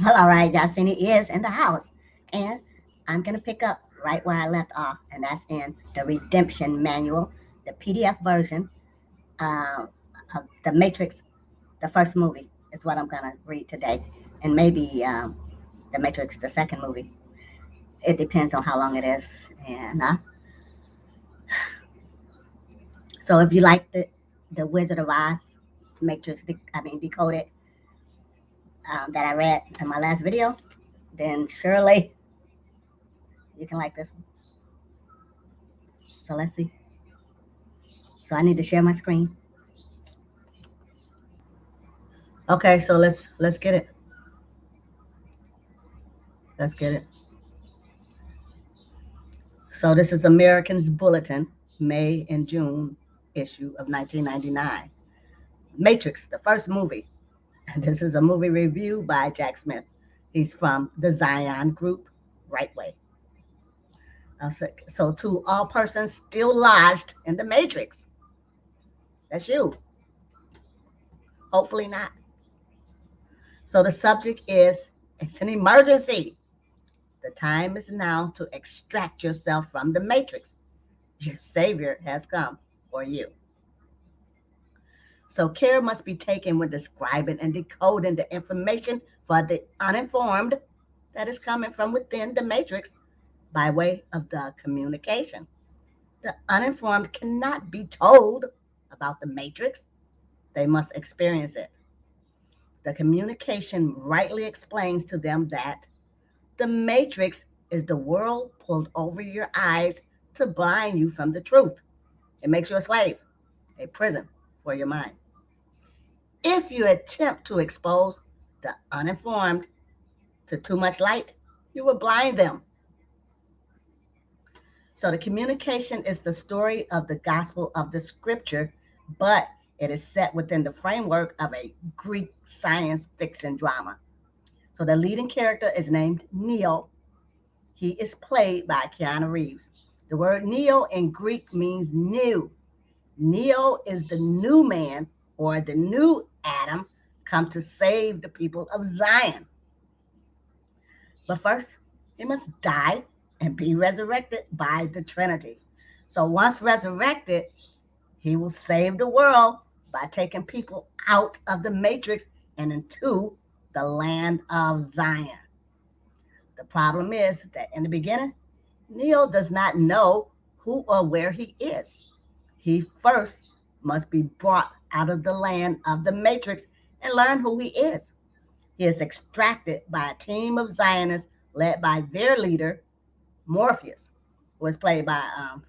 Well, all right, Yahsinni is in the house. And I'm going to pick up right where I left off, and that's in the Redemption Manual, the PDF version of The Matrix, the first movie, is what I'm going to read today. And maybe The Matrix, the second movie. It depends on how long it is. And so if you like the Wizard of Oz, Matrix, Decoded, that I read in my last video, then surely you can like this one. So let's see. So I need to share my screen. Okay, so let's get it. Let's get it. So this is American's Bulletin, May and June issue of 1999. Matrix, the first movie. This is a movie review by Jack Smith. He's from the Zion Group, Right Way. So to all persons still lodged in the Matrix, that's you. Hopefully not. So the subject is, it's an emergency. The time is now to extract yourself from the Matrix. Your Savior has come for you. So care must be taken when describing and decoding the information for the uninformed that is coming from within the matrix by way of the communication. The uninformed cannot be told about the matrix, they must experience it. The communication rightly explains to them that the matrix is the world pulled over your eyes to blind you from the truth. It makes you a slave, a prison for your mind. If you attempt to expose the uninformed to too much light, you will blind them. So the communication is the story of the gospel of the scripture, but it is set within the framework of a Greek science fiction drama. So the leading character is named Neo. He is played by Keanu Reeves. The word Neo in Greek means new. Neo is the new man or the new Adam come to save the people of Zion. But first, he must die and be resurrected by the Trinity. So once resurrected, he will save the world by taking people out of the matrix and into the land of Zion. The problem is that in the beginning, Neo does not know who or where he is. He first must be brought out of the land of the matrix and learn who he is. He is extracted by a team of Zionists led by their leader, Morpheus, who was played by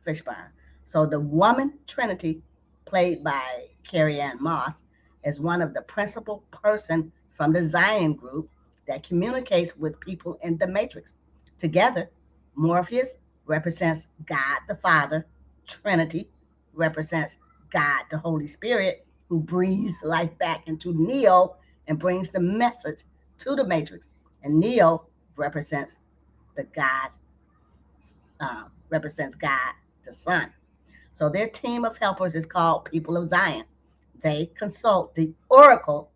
Fishburne. So the woman Trinity, played by Carrie Ann Moss, is one of the principal person from the Zion group that communicates with people in the Matrix. Together, Morpheus represents God the Father, Trinity represents God the Holy Spirit, who breathes life back into Neo and brings the message to the Matrix. And Neo represents the God, represents God the Son. So their team of helpers is called People of Zion. They consult the oracle,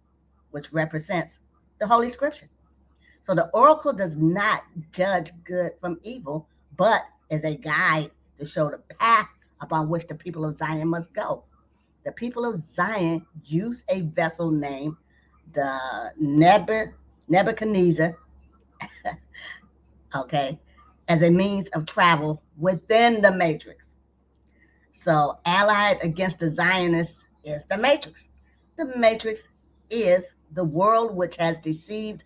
which represents the Holy Scripture. So the oracle does not judge good from evil, but is a guide to show the path upon which the people of Zion must go. The people of Zion use a vessel named the Nebuchadnezzar, okay, as a means of travel within the matrix. So, allied against the Zionists is the matrix. The matrix is the world which has deceived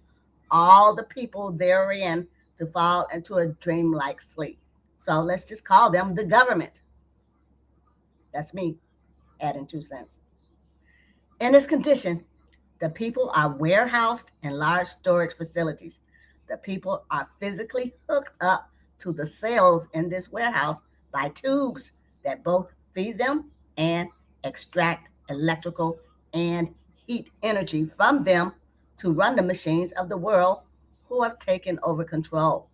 all the people therein to fall into a dreamlike sleep. So, let's just call them the government. That's me adding 2 cents. In this condition, the people are warehoused in large storage facilities. The people are physically hooked up to the cells in this warehouse by tubes that both feed them and extract electrical and heat energy from them to run the machines of the world who have taken over control.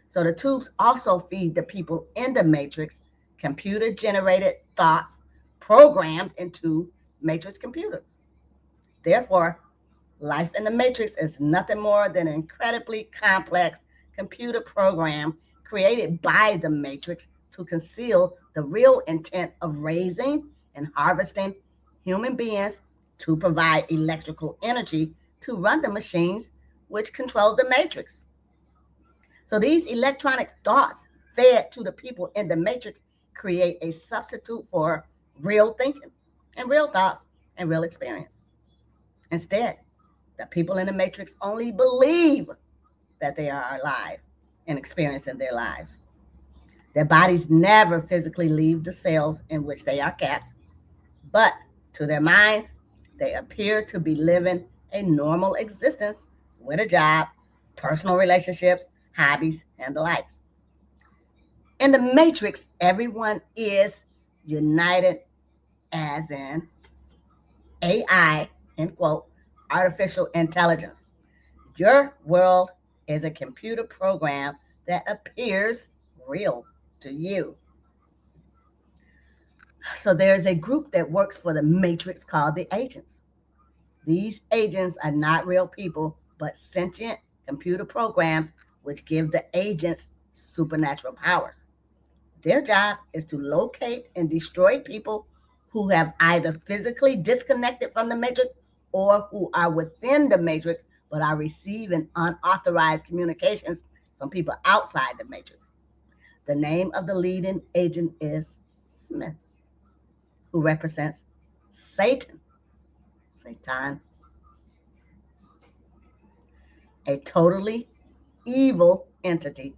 So the tubes also feed the people in the matrix computer generated thoughts programmed into matrix computers. Therefore, Life in the Matrix is nothing more than an incredibly complex computer program created by the Matrix to conceal the real intent of raising and harvesting human beings to provide electrical energy to run the machines which control the Matrix. So these electronic thoughts fed to the people in the Matrix create a substitute for real thinking and real thoughts and real experience. Instead, the people in the Matrix only believe that they are alive and experiencing their lives. Their bodies never physically leave the cells in which they are kept, but to their minds, they appear to be living a normal existence with a job, personal relationships, hobbies, and the likes. In the Matrix, everyone is united as in AI, end quote, artificial intelligence. Your world is a computer program that appears real to you. So there's a group that works for the Matrix called the agents. These agents are not real people, but sentient computer programs which give the agents supernatural powers. Their job is to locate and destroy people who have either physically disconnected from the matrix or who are within the matrix but are receiving unauthorized communications from people outside the matrix. The name of the leading agent is Smith, who represents Satan. Satan, a totally evil entity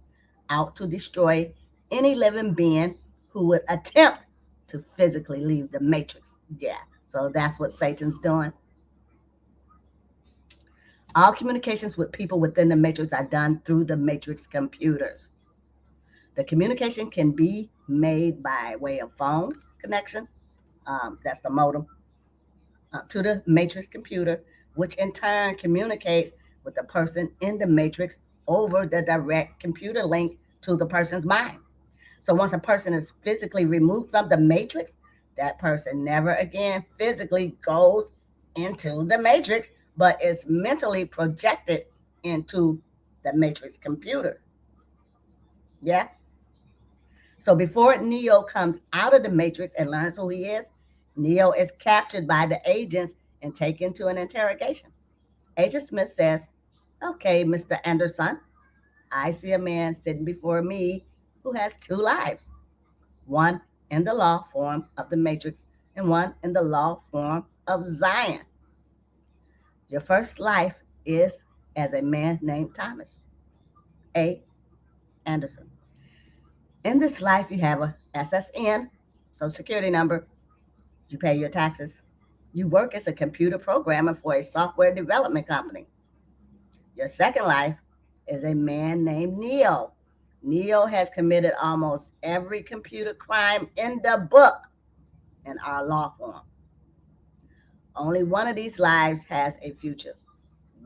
out to destroy any living being who would attempt to physically leave the matrix. Yeah, so that's what Satan's doing. All communications with people within the matrix are done through the matrix computers. The communication can be made by way of phone connection, that's the modem, to the matrix computer, which in turn communicates with the person in the matrix over the direct computer link to the person's mind. So once a person is physically removed from the matrix, that person never again physically goes into the matrix, but is mentally projected into the matrix computer. Yeah. So before Neo comes out of the matrix and learns who he is, Neo is captured by the agents and taken to an interrogation. Agent Smith says, "Okay, Mr. Anderson, I see a man sitting before me who has two lives, one in the law form of the matrix and one in the law form of Zion. Your first life is as a man named Thomas A. Anderson. In this life, you have a SSN, Social Security number. You pay your taxes. You work as a computer programmer for a software development company. Your second life is a man named Neo. Neo has committed almost every computer crime in the book in our law form. Only one of these lives has a future.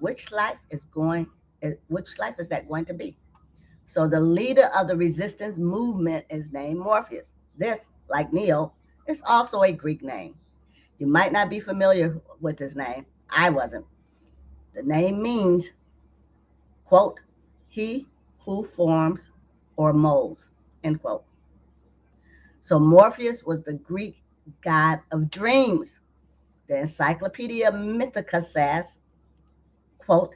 Which life is going? Which life is that going to be?" So the leader of the resistance movement is named Morpheus. This, like Neo, is also a Greek name. You might not be familiar with this name. I wasn't. The name means, quote, he who forms or molds, end quote. So Morpheus was the Greek god of dreams. The Encyclopedia Mythica says, quote,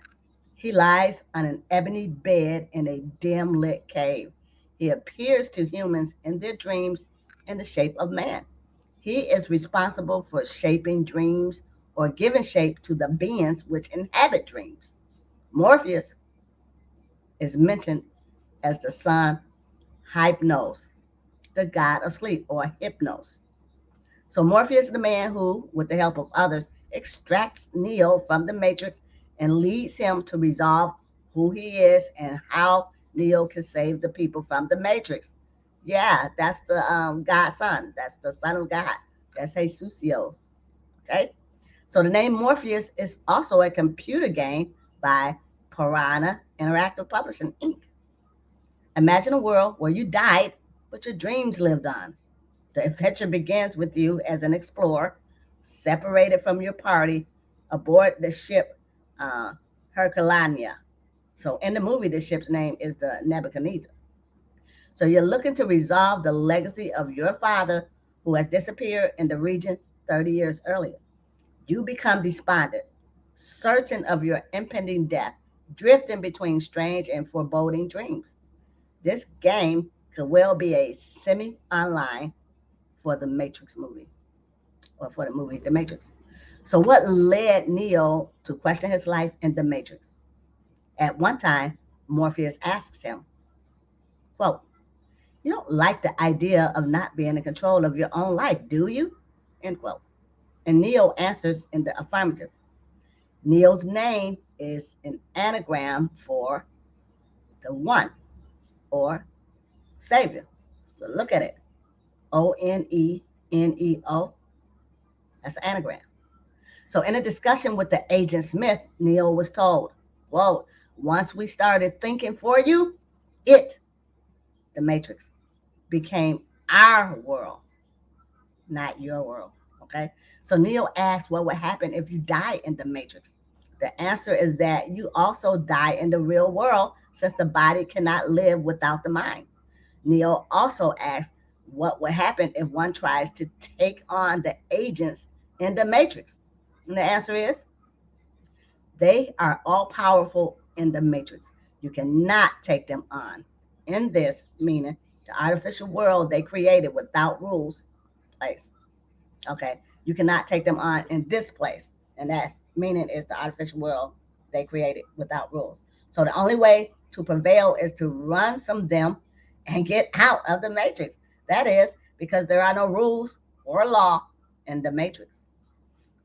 he lies on an ebony bed in a dim lit cave. He appears to humans in their dreams in the shape of man. He is responsible for shaping dreams or giving shape to the beings which inhabit dreams. Morpheus is mentioned as the son Hypnos, the god of sleep, or Hypnos. So Morpheus is the man who, with the help of others, extracts Neo from the matrix and leads him to resolve who he is and how Neo can save the people from the matrix. Yeah, that's the God's son. That's the son of God. That's Jesusios. Okay. So the name Morpheus is also a computer game by Piranha Interactive Publishing Inc. Imagine a world where you died, but your dreams lived on. The adventure begins with you as an explorer, separated from your party, aboard the ship uh, Herculania. So in the movie, the ship's name is the Nebuchadnezzar. So you're looking to resolve the legacy of your father who has disappeared in the region 30 years earlier. You become despondent, certain of your impending death, drifting between strange and foreboding dreams. This game could well be a semi online for the Matrix movie, or for the movie The Matrix. So, what led Neo to question his life in The Matrix? At one time, Morpheus asks him, quote, "You don't like the idea of not being in control of your own life, do you?" End quote. And Neo answers in the affirmative. Neo's name is an anagram for the one, or Savior. So look at it. Oneneo. That's an anagram. So in a discussion with the agent Smith, Neo was told, quote, "Once we started thinking for you, it, the Matrix, became our world, not your world." Okay. So Neo asked what would happen if you die in the Matrix. The answer is that you also die in the real world, since the body cannot live without the mind. Neo also asked what would happen if one tries to take on the agents in the Matrix. And the answer is they are all powerful in the Matrix. You cannot take them on in this, meaning the artificial world they created without rules, place. Okay. You cannot take them on in this place. And that's meaning is the artificial world they created without rules. So the only way to prevail is to run from them and get out of the Matrix. That is because there are no rules or law in the Matrix.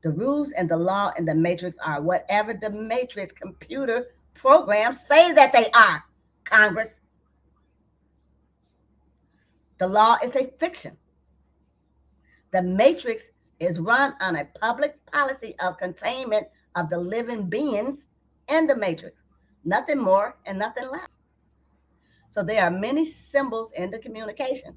The rules and the law in the Matrix are whatever the Matrix computer programs say that they are. Congress, the law is a fiction. The Matrix is run on a public policy of containment of the living beings in the Matrix. Nothing more and nothing less. So there are many symbols in the communication.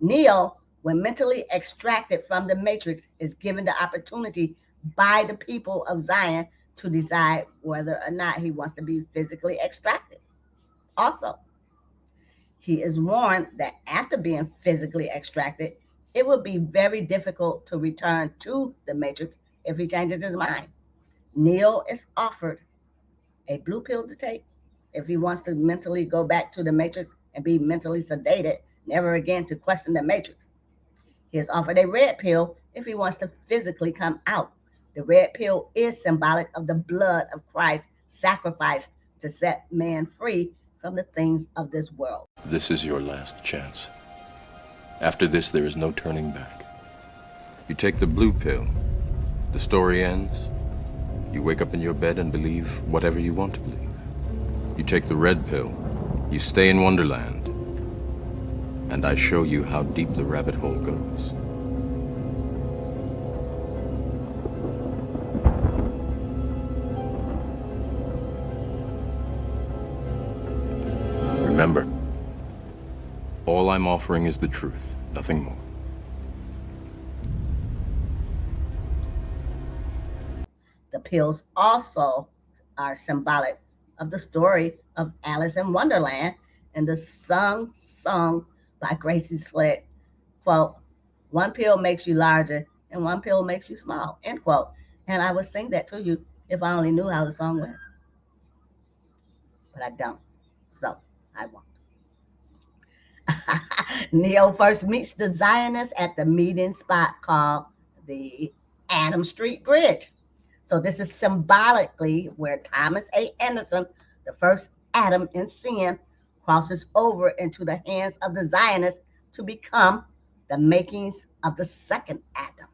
Neo, when mentally extracted from the Matrix, is given the opportunity by the people of Zion to decide whether or not he wants to be physically extracted. Also, he is warned that after being physically extracted, it will be very difficult to return to the Matrix if he changes his mind. Neo is offered a blue pill to take if he wants to mentally go back to the Matrix and be mentally sedated, never again to question the Matrix. He is offered a red pill if he wants to physically come out. The red pill is symbolic of the blood of Christ sacrificed to set man free from the things of this world. This is your last chance. After this, there is no turning back. You take the blue pill, the story ends. You wake up in your bed and believe whatever you want to believe. You take the red pill, you stay in Wonderland, and I show you how deep the rabbit hole goes. Remember, all I'm offering is the truth, nothing more. The pills also are symbolic of the story of Alice in Wonderland and the song by Gracie Slick. Quote, "One pill makes you larger and one pill makes you small." End quote. And I would sing that to you if I only knew how the song went. But I don't. So I won't. Neo first meets the Zionists at the meeting spot called the Adam Street Bridge. So this is symbolically where Thomas A. Anderson, the first Adam in sin, crosses over into the hands of the Zionists to become the makings of the second Adam.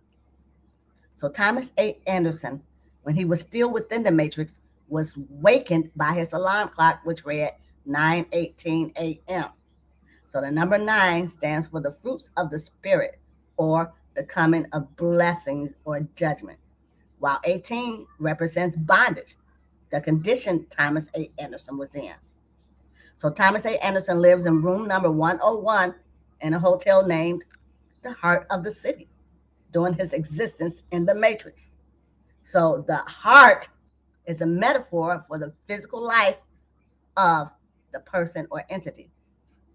So Thomas A. Anderson, when he was still within the Matrix, was wakened by his alarm clock, which read 9:18 a.m. So the number 9 stands for the fruits of the Spirit, or the coming of blessings or judgment, while 18 represents bondage, the condition Thomas A. Anderson was in. So Thomas A. Anderson lives in room number 101 in a hotel named the Heart of the City during his existence in the Matrix. So the heart is a metaphor for the physical life of the person or entity.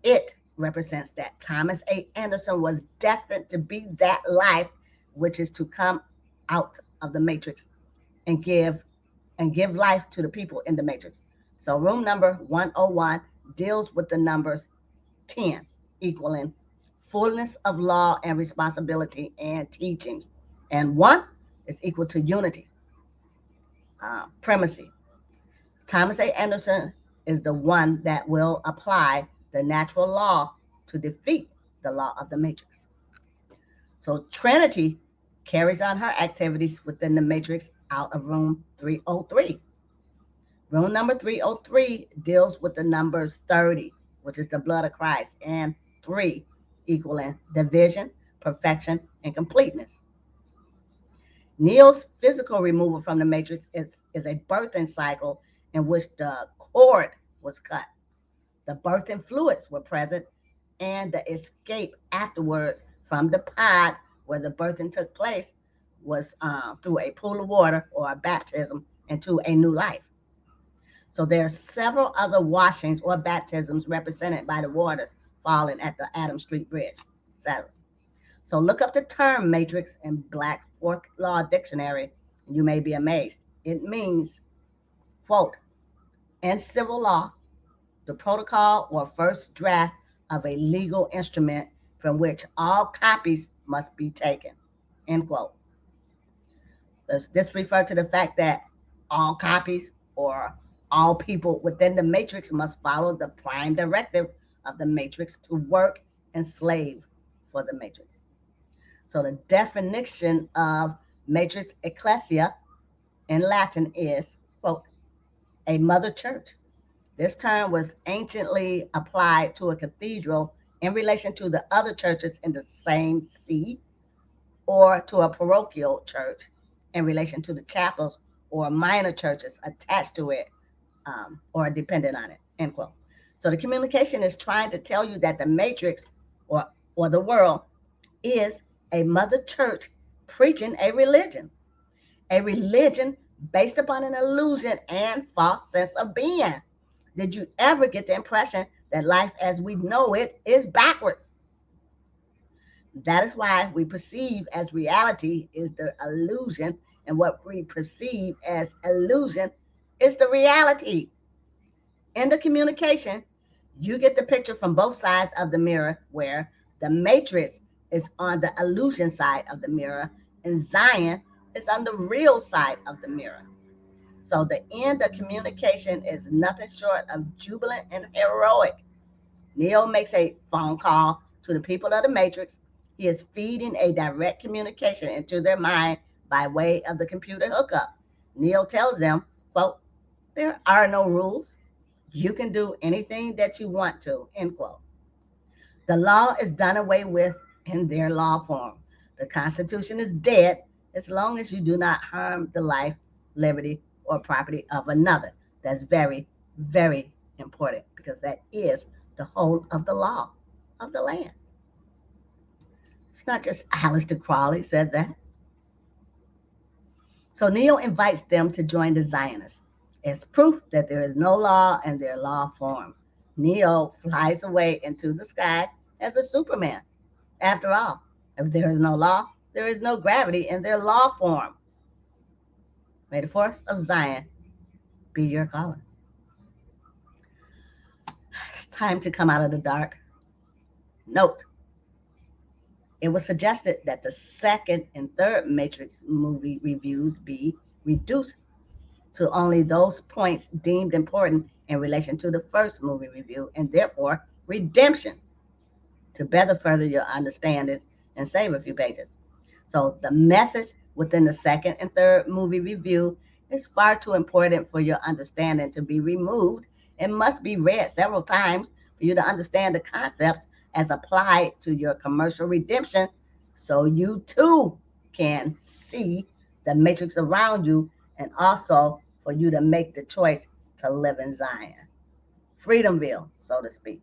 It represents that Thomas A. Anderson was destined to be that life which is to come out of the matrix and give life to the people in the matrix. So room number 101 deals with the numbers 10, equaling fullness of law and responsibility and teachings. And 1 is equal to unity, primacy. Thomas A. Anderson is the one that will apply the natural law to defeat the law of the matrix. So Trinity carries on her activities within the matrix out of room 303. Room number 303 deals with the numbers 30, which is the blood of Christ, and 3, equaling division, perfection, and completeness. Neo's physical removal from the matrix is a birthing cycle in which the cord was cut. The birthing fluids were present, and the escape afterwards from the pod where the birthing took place was through a pool of water or a baptism into a new life. So there are several other washings or baptisms represented by the waters falling at the Adam Street Bridge, etc. So look up the term matrix in Black's Fourth Law Dictionary, and you may be amazed. It means, quote, in civil law, the protocol or first draft of a legal instrument from which all copies must be taken, end quote. Does this refer to the fact that all copies or all people within the matrix must follow the prime directive of the matrix to work and slave for the matrix? So the definition of matrix ecclesia in Latin is, quote, a mother church. This term was anciently applied to a cathedral in relation to the other churches in the same see, or to a parochial church in relation to the chapels or minor churches attached to it, or dependent on it, end quote. So the communication is trying to tell you that the matrix or, or the world is a mother church preaching a religion based upon an illusion and false sense of being. Did you ever get the impression that life as we know it is backwards? That is why we perceive as reality is the illusion, and what we perceive as illusion is the reality. In the communication, you get the picture from both sides of the mirror, where the matrix is on the illusion side of the mirror and Zion is on the real side of the mirror. So the end of communication is nothing short of jubilant and heroic. Neo makes a phone call to the people of the matrix. He is feeding a direct communication into their mind by way of the computer hookup. Neo tells them, quote, there are no rules. You can do anything that you want to, end quote. The law is done away with in their law form. The Constitution is dead as long as you do not harm the life, liberty, or property of another. That's very, very important, because that is the whole of the law of the land. It's not just Aleister Crowley said that. So Neo invites them to join the Zionists as proof that there is no law in their law form. Neo flies away into the sky as a Superman. After all, if there is no law, there is no gravity in their law form. May the force of Zion be your calling. It's time to come out of the dark. Note, it was suggested that the second and third Matrix movie reviews be reduced to only those points deemed important in relation to the first movie review, and therefore redemption, to better further your understanding and save a few pages. So the message within the second and third movie review is far too important for your understanding to be removed and must be read several times for you to understand the concepts as applied to your commercial redemption, so you too can see the matrix around you, and also for you to make the choice to live in Zion, Freedomville, so to speak,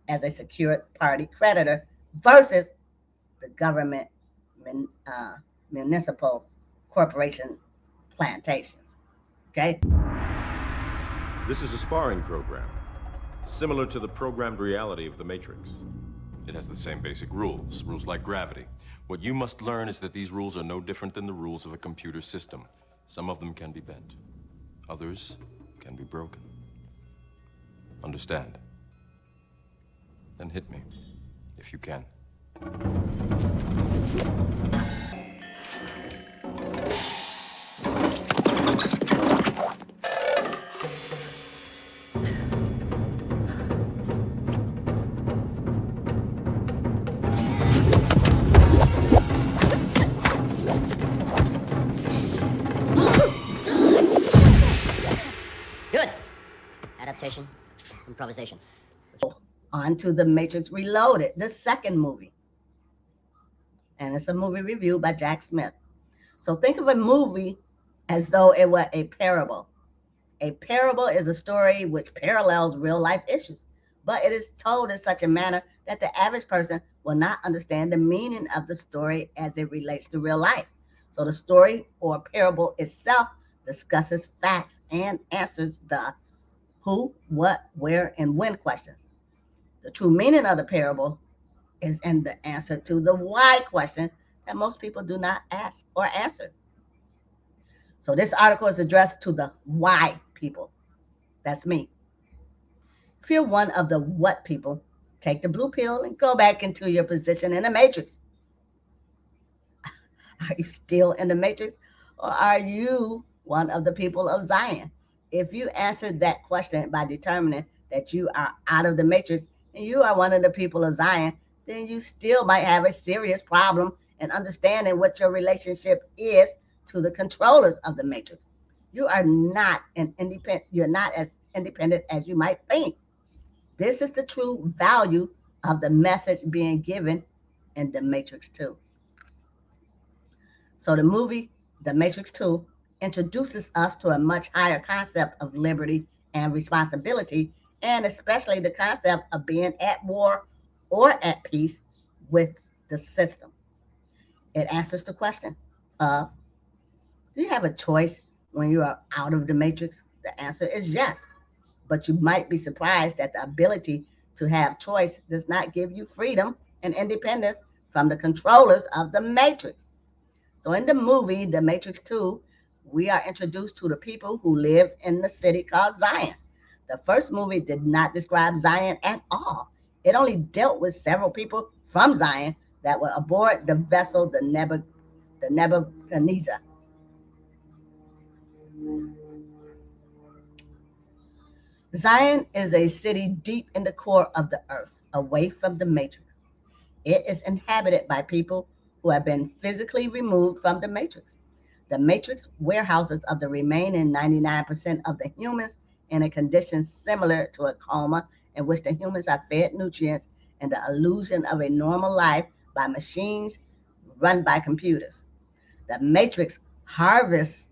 as a secured party creditor versus the government municipal corporation plantations. Okay. This is a sparring program, similar to the programmed reality of The Matrix. It has the same basic rules, rules like gravity. What you must learn is that these rules are no different than the rules of a computer system. Some of them can be bent, others can be broken. Understand? Then hit me, if you can. Good. Adaptation, improvisation. On to The Matrix Reloaded, the second movie. And it's a movie review by Jack Smith. So think of a movie as though it were a parable. A parable is a story which parallels real life issues, but it is told in such a manner that the average person will not understand the meaning of the story as it relates to real life. So the story or parable itself discusses facts and answers the who, what, where, and when questions. The true meaning of the parable is in the answer to the why question that most people do not ask or answer. So this article is addressed to the why people. That's me. If you're one of the what people, take the blue pill and go back into your position in the matrix. Are you still in the matrix or are you one of the people of Zion? If you answered that question by determining that you are out of the matrix and you are one of the people of Zion, then you still might have a serious problem in understanding what your relationship is to the controllers of the matrix. You are not an independent, you're not as independent as you might think. This is the true value of the message being given in The Matrix 2. So the movie The Matrix 2 introduces us to a much higher concept of liberty and responsibility, and especially the concept of being at war or at peace with the system. It answers the question of do you have a choice when you are out of the matrix? The answer is yes. But you might be surprised that the ability to have choice does not give you freedom and independence from the controllers of the matrix. So in the movie, The Matrix 2, we are introduced to the people who live in the city called Zion. The first movie did not describe Zion at all. It only dealt with several people from Zion that were aboard the vessel, the Nebuchadnezzar. Zion is a city deep in the core of the earth, away from the matrix. It is inhabited by people who have been physically removed from the matrix. The matrix warehouses of the remaining 99% of the humans in a condition similar to a coma in which the humans are fed nutrients and the illusion of a normal life by machines run by computers. The matrix harvests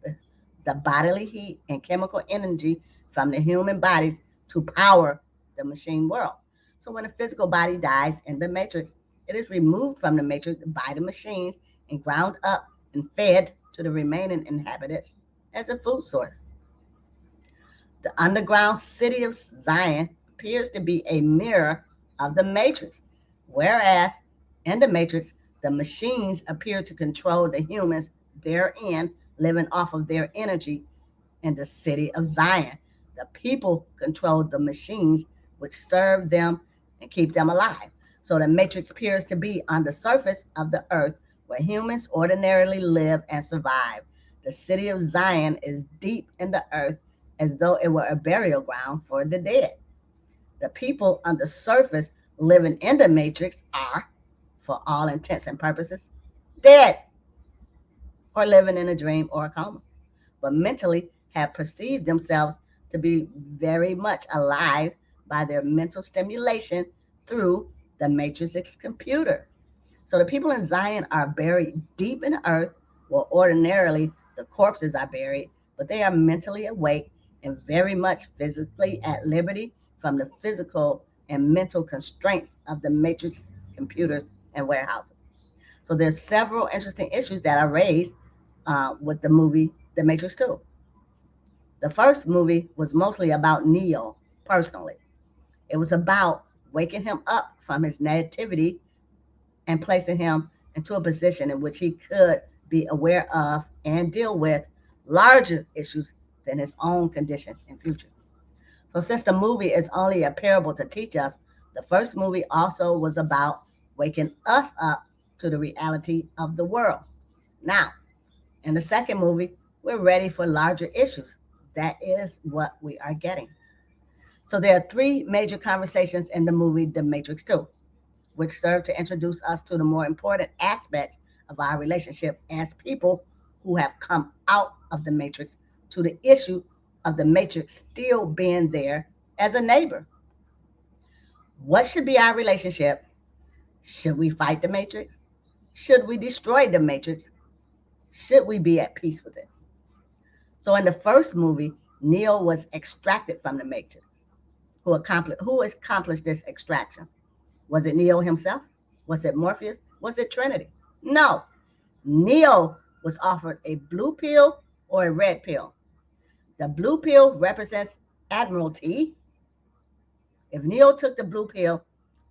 the bodily heat and chemical energy from the human bodies to power the machine world. So when a physical body dies in the matrix, it is removed from the matrix by the machines and ground up and fed to the remaining inhabitants as a food source. The underground city of Zion appears to be a mirror of the matrix, whereas in the matrix, the machines appear to control the humans therein, living off of their energy in the city of Zion. The people control the machines which serve them and keep them alive. So the matrix appears to be on the surface of the earth where humans ordinarily live and survive. The city of Zion is deep in the earth as though it were a burial ground for the dead. The people on the surface living in the matrix are, for all intents and purposes, dead or living in a dream or a coma, but mentally have perceived themselves to be very much alive by their mental stimulation through the matrix computer. So the people in Zion are buried deep in the earth, where ordinarily the corpses are buried, but they are mentally awake and very much physically at liberty from the physical and mental constraints of the matrix computers and warehouses. So there's several interesting issues that are raised with the movie The Matrix 2. The first movie was mostly about Neo personally. It was about waking him up from his nativity and placing him into a position in which he could be aware of and deal with larger issues than his own condition and future. So, since the movie is only a parable to teach us, the first movie also was about waking us up to the reality of the world. Now, in the second movie, we're ready for larger issues. That is what we are getting. So, there are three major conversations in the movie The Matrix 2, which serve to introduce us to the more important aspects of our relationship as people who have come out of the Matrix to the issue of the Matrix still being there as a neighbor. What should be our relationship? Should we fight the Matrix? Should we destroy the Matrix? Should we be at peace with it? So, in the first movie, Neo was extracted from the Matrix. Who accomplished this extraction? Was it Neo himself? Was it Morpheus? Was it Trinity? No. Neo was offered a blue pill or a red pill. The blue pill represents admiralty. If Neo took the blue pill,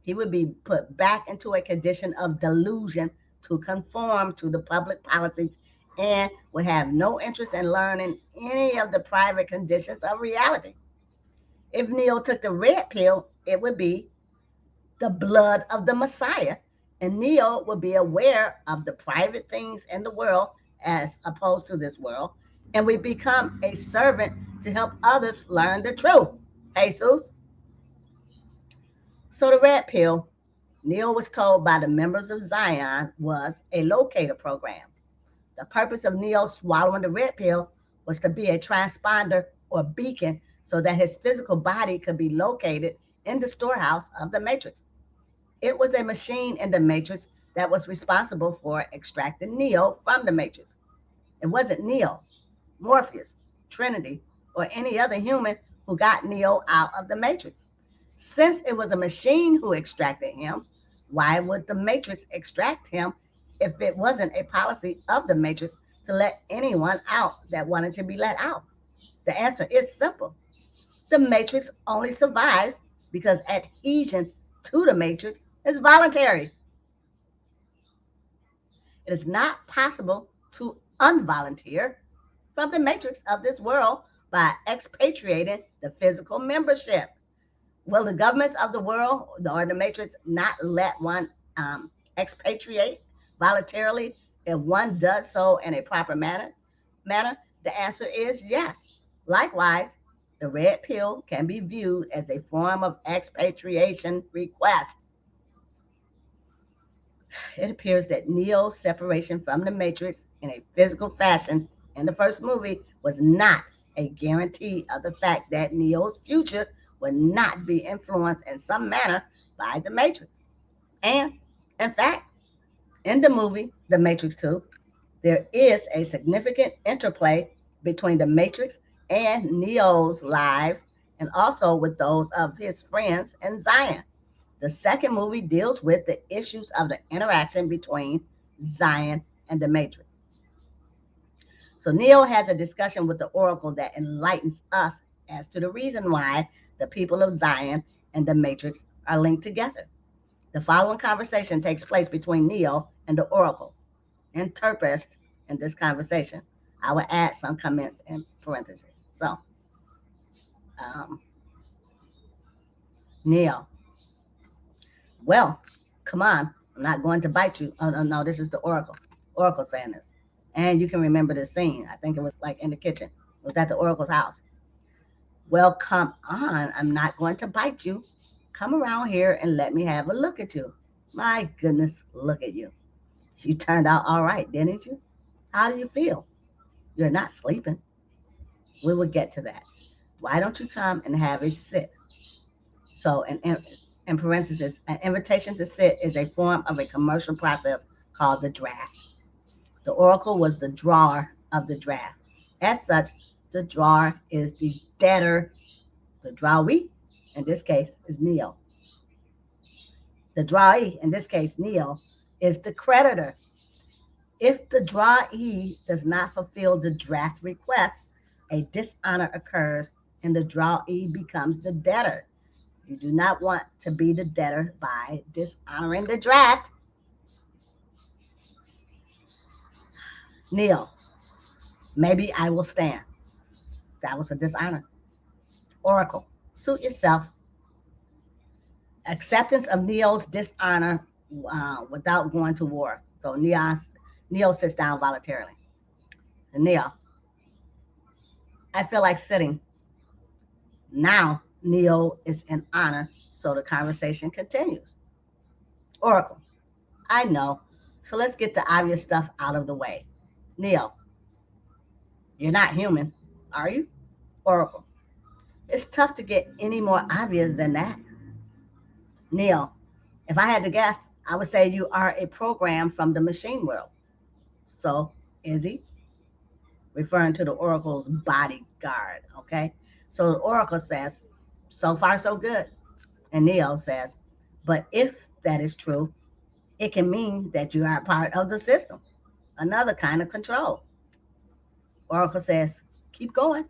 he would be put back into a condition of delusion to conform to the public policies and would have no interest in learning any of the private conditions of reality. If Neo took the red pill, it would be the blood of the Messiah, and Neo would be aware of the private things in the world as opposed to this world, and we become a servant to help others learn the truth. Jesus. So the red pill, Neo was told by the members of Zion, was a locator program. The purpose of Neo swallowing the red pill was to be a transponder or beacon so that his physical body could be located in the storehouse of the Matrix. It was a machine in the Matrix that was responsible for extracting Neo from the Matrix. It wasn't Neo, Morpheus, Trinity, or any other human who got Neo out of the Matrix. Since it was a machine who extracted him, why would the Matrix extract him if it wasn't a policy of the Matrix to let anyone out that wanted to be let out? The answer is simple. The Matrix only survives because adhesion to the Matrix is voluntary. It is not possible to unvolunteer from the Matrix of this world by expatriating the physical membership. Will the governments of the world or the Matrix not let one expatriate voluntarily if one does so in a proper manner? The answer is yes. Likewise, the red pill can be viewed as a form of expatriation request. It appears that Neo's separation from the Matrix in a physical fashion in the first movie was not a guarantee of the fact that Neo's future would not be influenced in some manner by the Matrix. And in fact, in the movie The Matrix 2, there is a significant interplay between the Matrix and Neo's lives and also with those of his friends in Zion. The second movie deals with the issues of the interaction between Zion and the Matrix. So Neo has a discussion with the Oracle that enlightens us as to the reason why the people of Zion and the Matrix are linked together. The following conversation takes place between Neo and the Oracle. Interpret in this conversation. I will add some comments in parentheses. So, um, Neo, well, come on, I'm not going to bite you. Oh, no, no, this is the Oracle. Oracle saying this. And you can remember this scene. I think it was like in the kitchen. It was at the Oracle's house. Well, come on, I'm not going to bite you. Come around here and let me have a look at you. My goodness, look at you. You turned out all right, didn't you? How do you feel? You're not sleeping. We will get to that. Why don't you come and have a sit? So, in parentheses, an invitation to sit is a form of a commercial process called the draft. The Oracle was the drawer of the draft. As such, the drawer is the debtor. The drawee, in this case, is Neo. The drawee, in this case, Neo, is the creditor. If the drawee does not fulfill the draft request, A dishonor occurs and the drawee becomes the debtor. You do not want to be the debtor by dishonoring the draft. Neil, maybe I will stand. That was a dishonor. Oracle, suit yourself. Acceptance of Neo's dishonor without going to war. So Neo sits down voluntarily. And Neo, I feel like sitting. Now Neo is in honor, so the conversation continues. Oracle, I know. So let's get the obvious stuff out of the way. Neo, you're not human, are you? Oracle, it's tough to get any more obvious than that. Neo, if I had to guess, I would say you are a program from the machine world. So, is he? Referring to the Oracle's bodyguard, okay? So the Oracle says, so far so good. And Neo says, but if that is true, it can mean that you are part of the system, another kind of control. Oracle says, keep going.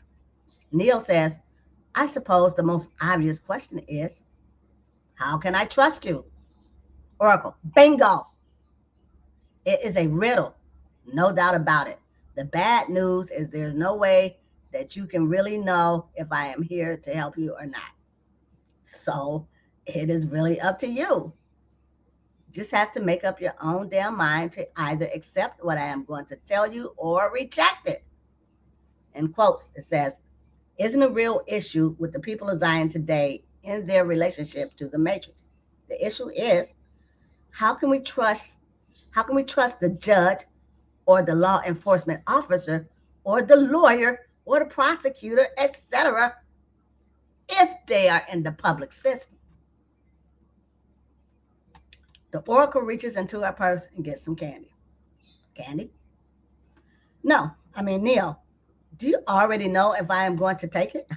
Neo says, I suppose the most obvious question is, how can I trust you? Oracle, bingo. It is a riddle, no doubt about it. The bad news is there's no way that you can really know if I am here to help you or not. So it is really up to you. Just have to make up your own damn mind to either accept what I am going to tell you or reject it. In quotes, it says, isn't a real issue with the people of Zion today in their relationship to the matrix. The issue is, how can we trust the judge or the law enforcement officer or the lawyer or the prosecutor, etc., if they are in the public system? The oracle reaches into her purse and gets some candy. Candy? No, I mean, Neo, do you already know if I am going to take it?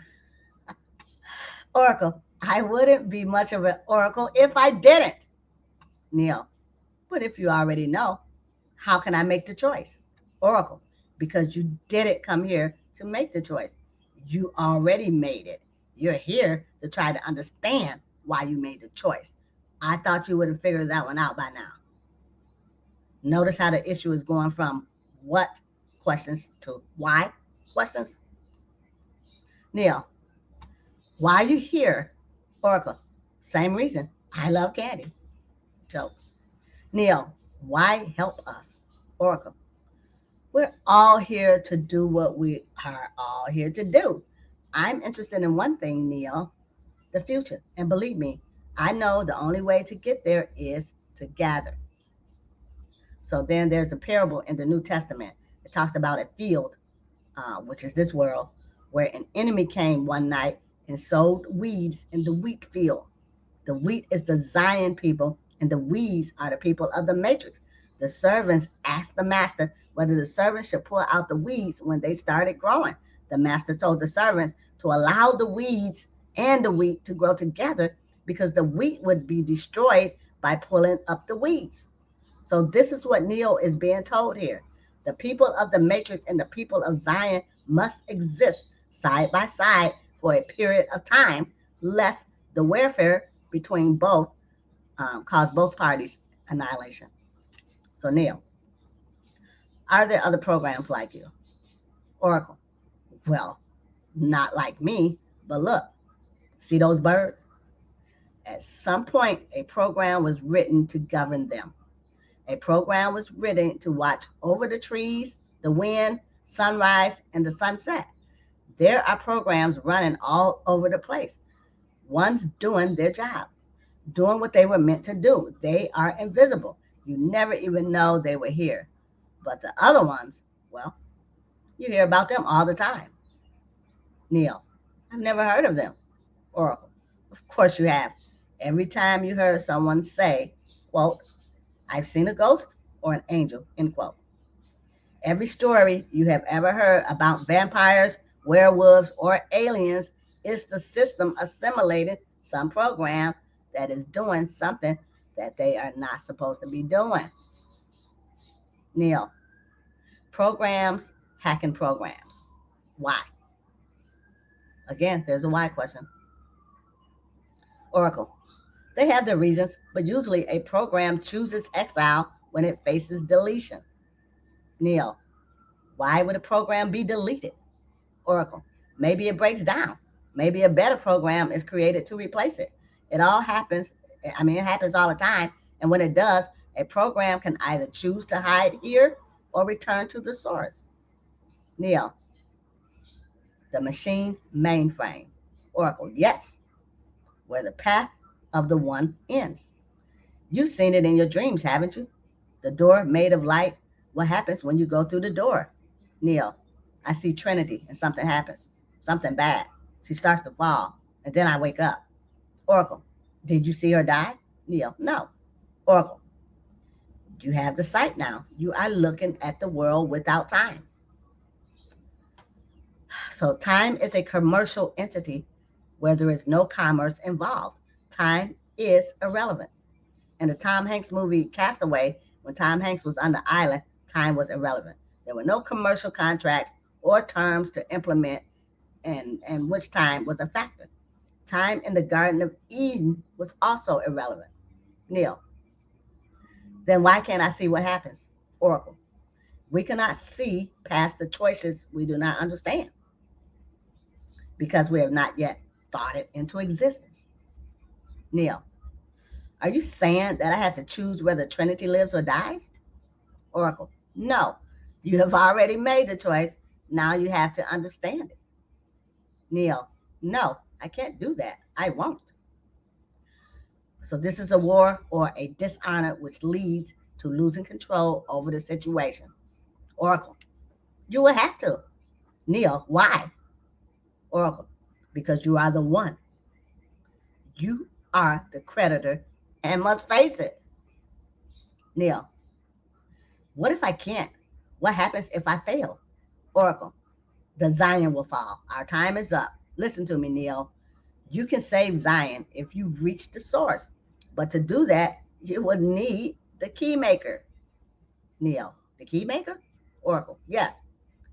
Oracle, I wouldn't be much of an oracle if I didn't. Neo, but if you already know, how can I make the choice? Oracle, because you didn't come here to make the choice. You already made it. You're here to try to understand why you made the choice. I thought you would have figured that one out by now. Notice how the issue is going from what questions to why questions. Neil, why are you here? Oracle, same reason. I love candy. Joke. Neil, why help us? Oracle, we're all here to do what we are all here to do. I'm interested in one thing, Neil, the future. And believe me, I know the only way to get there is to gather. So then there's a parable in the New Testament. It talks about a field, which is this world, where an enemy came one night and sowed weeds in the wheat field. The wheat is the Zion people, and the weeds are the people of the matrix. The servants asked the master whether the servants should pull out the weeds when they started growing. The master told the servants to allow the weeds and the wheat to grow together because the wheat would be destroyed by pulling up the weeds. So this is what Neo is being told here. The people of the matrix and the people of Zion must exist side by side for a period of time, lest the warfare between both cause both parties annihilation. So Neo, are there other programs like you? Oracle, well, not like me, but look, see those birds? At some point, a program was written to govern them. A program was written to watch over the trees, the wind, sunrise, and the sunset. There are programs running all over the place. One's doing their job, doing what they were meant to do. They are invisible. You never even know they were here. But the other ones, well, you hear about them all the time. Neil, I've never heard of them. Oracle, of course you have. Every time you heard someone say, quote, I've seen a ghost or an angel, end quote. Every story you have ever heard about vampires, werewolves, or aliens is the system assimilating some program that is doing something that they are not supposed to be doing. Neil, programs hacking programs. Why? Again, there's a why question. Oracle. They have their reasons, but usually a program chooses exile when it faces deletion. Neil. Why would a program be deleted? Oracle. Maybe it breaks down. Maybe a better program is created to replace it. It all happens, it happens all the time. And when it does, a program can either choose to hide here or return to the source. Neil, the machine mainframe. Oracle, yes, where the path of the one ends. You've seen it in your dreams, haven't you? The door made of light. What happens when you go through the door? Neil, I see Trinity and something happens. Something bad. She starts to fall, and then I wake up. Oracle, did you see her die? Neil, no. Oracle, you have the sight now. You are looking at the world without time. So time is a commercial entity where there is no commerce involved. Time is irrelevant. In the Tom Hanks movie Castaway, when Tom Hanks was on the island, time was irrelevant. There were no commercial contracts or terms to implement, and which time was a factor. Time in the Garden of Eden was also irrelevant. Neil, then why can't I see what happens? Oracle, we cannot see past the choices we do not understand because we have not yet thought it into existence. Neil, are you saying that I have to choose whether Trinity lives or dies? Oracle, no. You have already made the choice. Now you have to understand it. Neil, no, I can't do that. I won't. So this is a war or a dishonor which leads to losing control over the situation. Oracle, you will have to. Neil, why? Oracle, because you are the one. You are the creditor and must face it. Neil, what if I can't? What happens if I fail? Oracle, the Zion will fall. Our time is up. Listen to me, Neil. You can save Zion if you reach the source. But to do that, you would need the key maker. Neil, the key maker? Oracle, yes.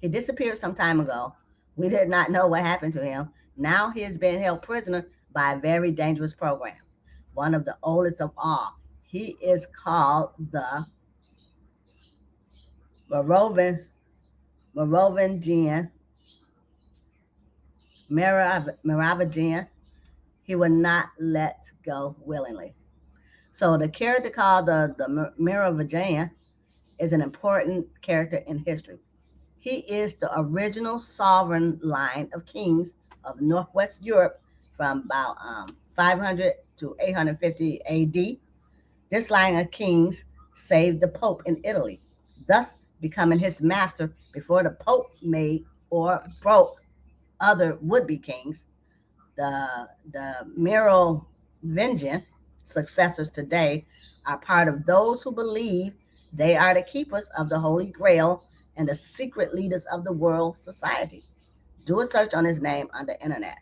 He disappeared some time ago. We did not know what happened to him. Now he is being held prisoner by a very dangerous program, one of the oldest of all. He is called the Merovingian, Merovingian. He will not let go willingly. So the character called the Merovingian is an important character in history. He is the original sovereign line of kings of Northwest Europe from about 500 to 850 AD. This line of kings saved the Pope in Italy, thus becoming his master before the Pope made or broke other would-be kings. The, the Merovingian successors today are part of those who believe they are the keepers of the Holy Grail and the secret leaders of the world society. Do a search on his name on the internet.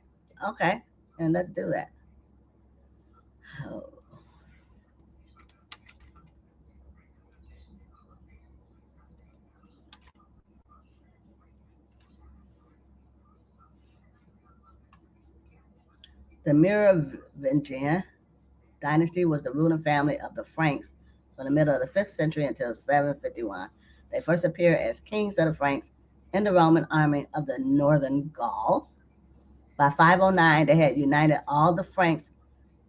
Okay, and let's do that. Oh. The Merovingian dynasty was the ruling family of the Franks from the middle of the 5th century until 751. They first appeared as kings of the Franks in the Roman army of the northern Gaul. By 509, they had united all the Franks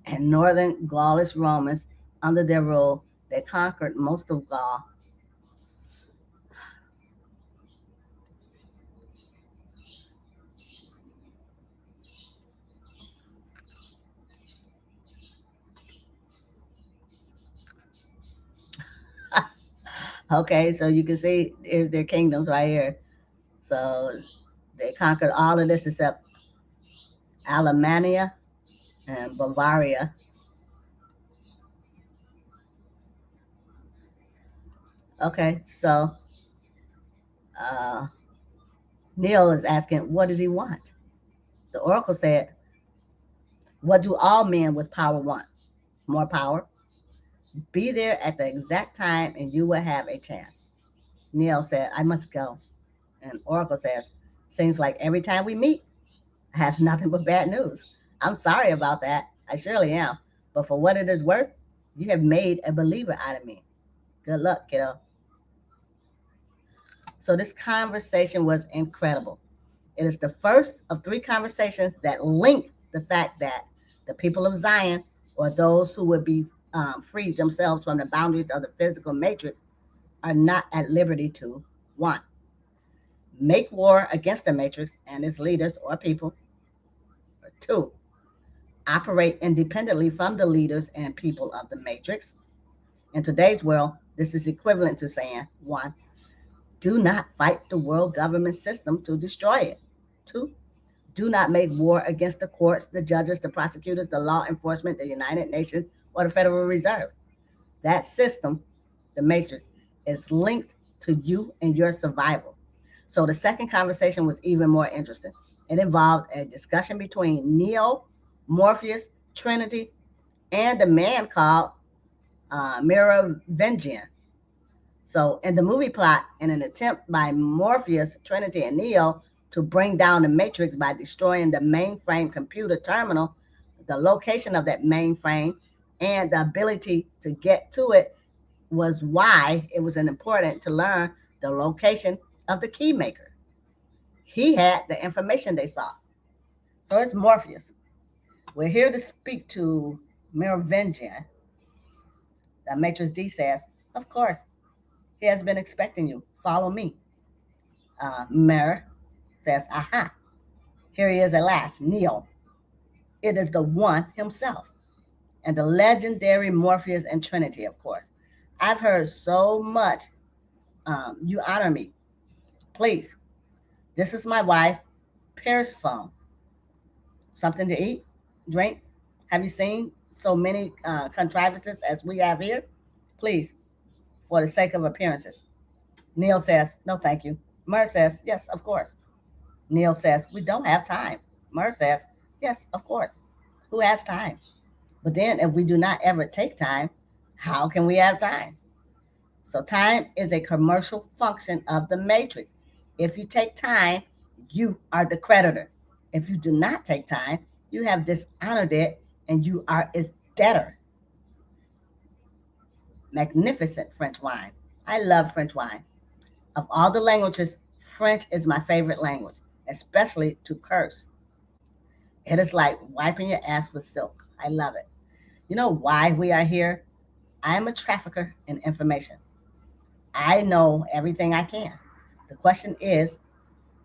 and northern Gaulish Romans under their rule. They conquered most of Gaul. Okay, so you can see here's their kingdoms right here. So they conquered all of this except Alemannia and Bavaria. Okay, so uh, Neil is asking, what does he want? The oracle said, what do all men with power want? More power. Be there at the exact time and you will have a chance. Neil said, I must go. And Oracle says, seems like every time we meet, I have nothing but bad news. I'm sorry about that. I surely am. But for what it is worth, you have made a believer out of me. Good luck, kiddo. So this conversation was incredible. It is the first of three conversations that link the fact that the people of Zion, or those who would be freed themselves from the boundaries of the physical matrix, are not at liberty to one, make war against the matrix and its leaders or people, or two, operate independently from the leaders and people of the matrix. In today's world, this is equivalent to saying one, do not fight the world government system to destroy it. Two, do not make war against the courts, the judges, the prosecutors, the law enforcement, the United Nations, or the Federal Reserve. That system, the matrix, is linked to you and your survival. So the second conversation was even more interesting. It involved a discussion between Neo, Morpheus, Trinity, and a man called Merovingian. So, in the movie plot, in an attempt by Morpheus, Trinity, and Neo to bring down the Matrix by destroying the mainframe computer terminal, the location of that mainframe and the ability to get to it was why it was important to learn the location of the key maker. He had the information they sought. So it's Morpheus. We're here to speak to Merovingian. The Matrix D says, of course, he has been expecting you. Follow me. Mer says, aha, here he is at last, Neo. It is the one himself. And the legendary Morpheus and Trinity, of course. I've heard so much. You honor me. Please, this is my wife, Paris phone. Something to eat, drink. Have you seen so many contrivances as we have here? Please, for the sake of appearances. Neil says, no, thank you. Mer says, yes, of course. Neil says, we don't have time. Mer says, yes, of course. Who has time? But then if we do not ever take time, how can we have time? So time is a commercial function of the matrix. If you take time, you are the creditor. If you do not take time, you have dishonored it and you are its debtor. Magnificent French wine. I love French wine. Of all the languages, French is my favorite language, especially to curse. It is like wiping your ass with silk. I love it. You know why we are here? I am a trafficker in information. I know everything I can. The question is,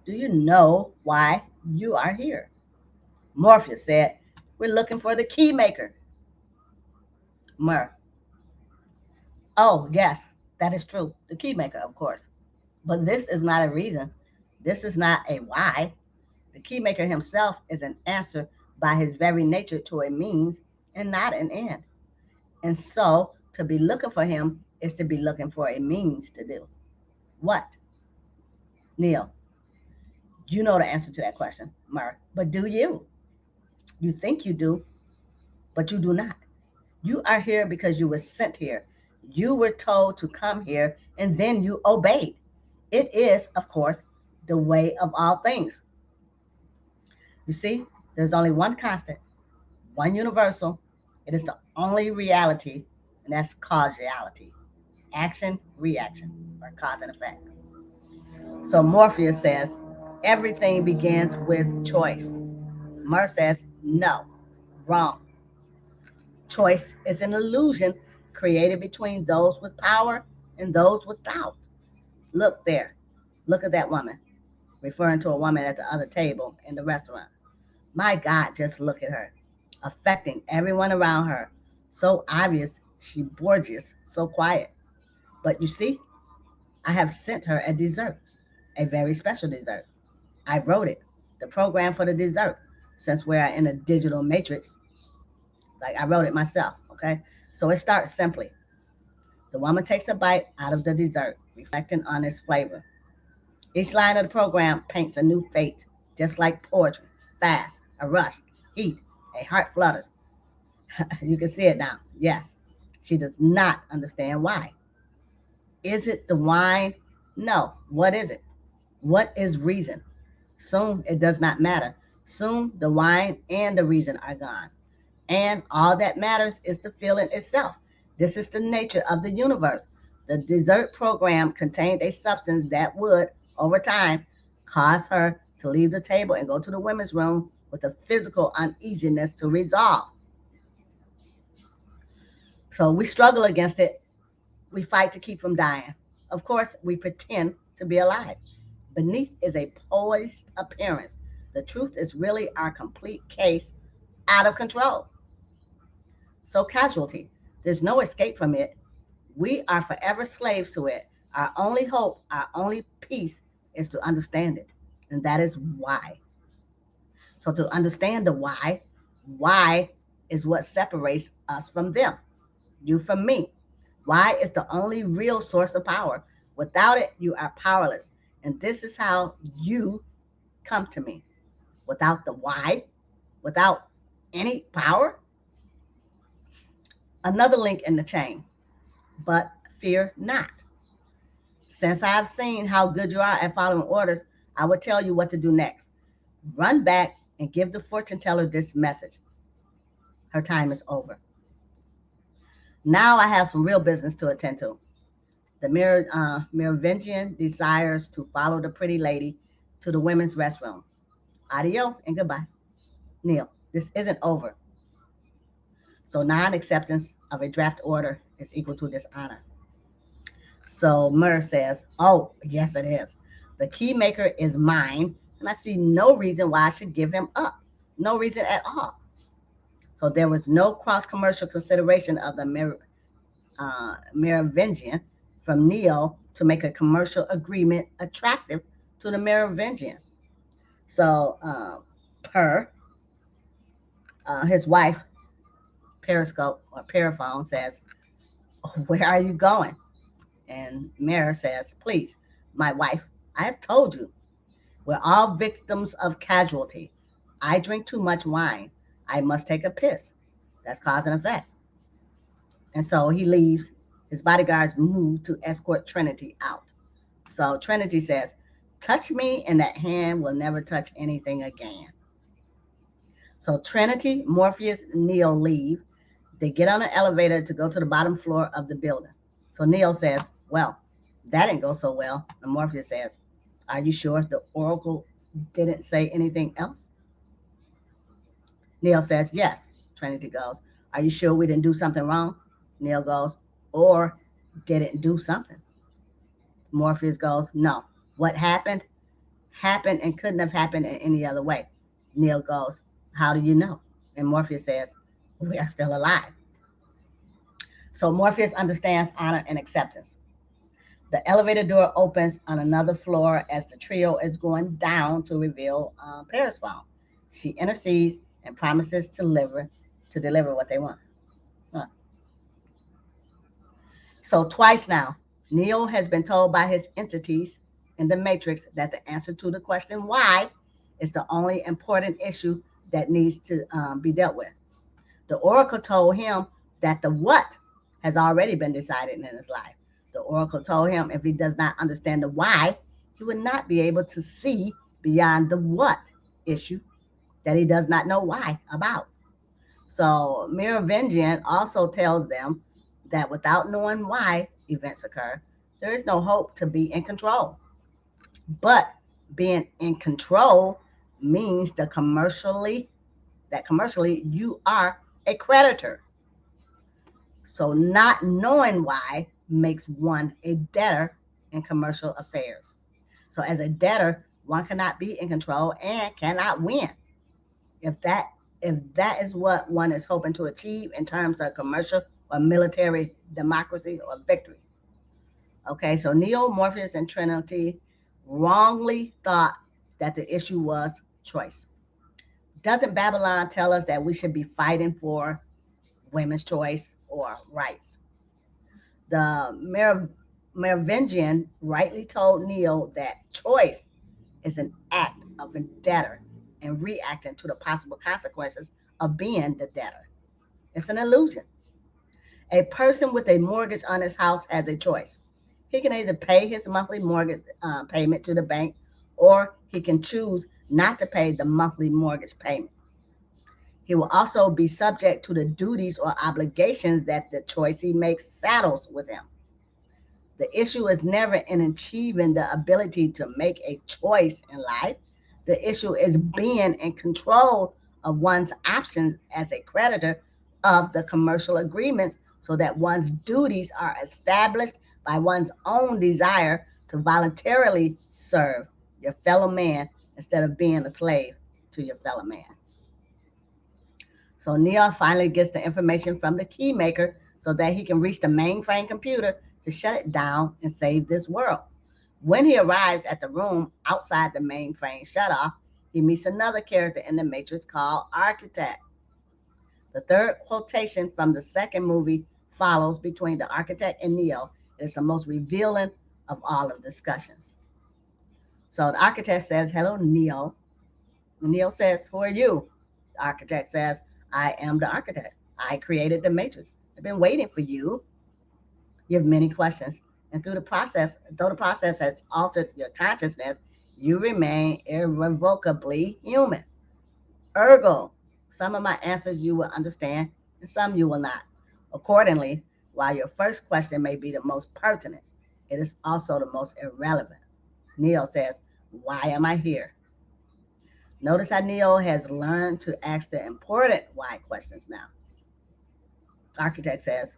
do you know why you are here? Morpheus said, we're looking for the key maker. Mer, oh, yes, that is true. The key maker, of course. But this is not a reason. This is not a why. The key maker himself is an answer by his very nature to a means and not an end. And so to be looking for him is to be looking for a means to do. What? Neil, you know the answer to that question, Mer. But do you? You think you do, but you do not. You are here because you were sent here. You were told to come here and then you obeyed. It is, of course, the way of all things. You see, there's only one constant, one universal. It is the only reality, and that's causality. Action, reaction, or cause and effect. So Morpheus says, everything begins with choice. Mer says, no, wrong. Choice is an illusion created between those with power and those without. Look there. Look at that woman, referring to a woman at the other table in the restaurant. My God, just look at her, affecting everyone around her. So obvious, she gorgeous, so quiet. But you see, I have sent her a dessert, a very special dessert. I wrote it, the program for the dessert, since we're in a digital matrix. Like I wrote it myself, okay? So it starts simply. The woman takes a bite out of the dessert, reflecting on its flavor. Each line of the program paints a new fate, just like poetry. Fast, a rush, heat, a heart flutters. You can see it now. Yes, she does not understand why. Is it the wine? No. What is it? What is reason? Soon it does not matter. Soon, the wine and the reason are gone. And all that matters is the feeling itself. This is the nature of the universe. The dessert program contained a substance that would, over time, cause her to leave the table and go to the women's room with a physical uneasiness to resolve. So we struggle against it. We fight to keep from dying. Of course, we pretend to be alive. Beneath is a poised appearance. The truth is really our complete case out of control. So, casualty, there's no escape from it. We are forever slaves to it. Our only hope, our only peace is to understand it. And that is why. So, to understand the why is what separates us from them, you from me. Why is the only real source of power. Without it, you are powerless. And this is how you come to me. Without the why, without any power, another link in the chain. But fear not. Since I have seen how good you are at following orders, I will tell you what to do next. Run back and give the fortune teller this message. Her time is over. Now I have some real business to attend to. The Merovingian desires to follow the pretty lady to the women's restroom. Adio and goodbye. Neil, this isn't over. So non-acceptance of a draft order is equal to dishonor. So Murr says, oh, yes, it is. The key maker is mine, and I see no reason why I should give him up. No reason at all. So there was no cross-commercial consideration of the Merovingian from Neo to make a commercial agreement attractive to the Merovingian. So Per, his wife, Periscope or Paraphone says, where are you going? And Mara says, please, my wife, I have told you, we're all victims of casualty. I drink too much wine. I must take a piss. That's cause and effect. And so he leaves. His bodyguards move to escort Trinity out. So Trinity says, touch me and that hand will never touch anything again. So Trinity, Morpheus, and Neo leave. They get on an elevator to go to the bottom floor of the building. So Neo says, well, that didn't go so well. And Morpheus says, are you sure the Oracle didn't say anything else? Neo says, yes. Trinity goes, are you sure we didn't do something wrong? Neo goes, or didn't do something? Morpheus goes, no. What happened, happened and couldn't have happened in any other way. Neo goes, how do you know? And Morpheus says, we are still alive. So Morpheus understands honor and acceptance. The elevator door opens on another floor as the trio is going down to reveal Paris Phone. She intercedes and promises to deliver what they want. Huh. So twice now, Neo has been told by his entities in the Matrix that the answer to the question why is the only important issue that needs to be dealt with. The Oracle told him that the what has already been decided in his life. The Oracle told him if he does not understand the why, he would not be able to see beyond the what issue that he does not know why about. So Merovingian also tells them that without knowing why events occur, there is no hope to be in control. But being in control means that commercially you are a creditor. So not knowing why makes one a debtor in commercial affairs. So as a debtor, one cannot be in control and cannot win. If that if that is what one is hoping to achieve in terms of commercial or military democracy or victory. Okay, so Neo, Morpheus, and Trinity wrongly thought that the issue was choice. Doesn't Babylon tell us that we should be fighting for women's choice or rights? The Merovingian rightly told Neo that choice is an act of a debtor and reacting to the possible consequences of being the debtor. It's an illusion. A person with a mortgage on his house has a choice. He can either pay his monthly mortgage payment to the bank or he can choose not to pay the monthly mortgage payment. He will also be subject to the duties or obligations that the choice he makes saddles with him. The issue is never in achieving the ability to make a choice in life. The issue is being in control of one's options as a creditor of the commercial agreements so that one's duties are established by one's own desire to voluntarily serve your fellow man instead of being a slave to your fellow man. So Neo finally gets the information from the key maker so that he can reach the mainframe computer to shut it down and save this world. When he arrives at the room outside the mainframe shutoff, he meets another character in the Matrix called Architect. The third quotation from the second movie follows between the Architect and Neo. It is the most revealing of all of the discussions. So the Architect says, "Hello, Neo." And Neo says, "Who are you?" The Architect says, "I am the architect. I created the matrix. I've been waiting for you. You have many questions. And though the process has altered your consciousness, you remain irrevocably human. Ergo, some of my answers you will understand and some you will not. Accordingly, while your first question may be the most pertinent, it is also the most irrelevant." Neo says, "Why am I here?" Notice how Neo has learned to ask the important why questions now. Architect says,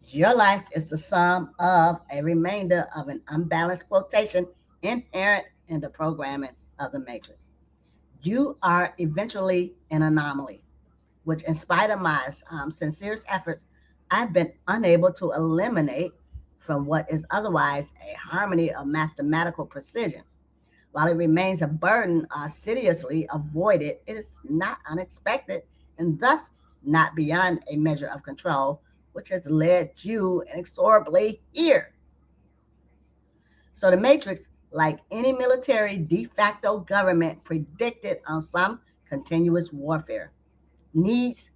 "Your life is the sum of a remainder of an unbalanced quotation inherent in the programming of the matrix. You are eventually an anomaly, which, in spite of my sincerest efforts, I've been unable to eliminate from what is otherwise a harmony of mathematical precision. While it remains a burden assiduously avoided, it is not unexpected and thus not beyond a measure of control, which has led you inexorably here." So the Matrix, like any military de facto government predicted on some continuous warfare, needs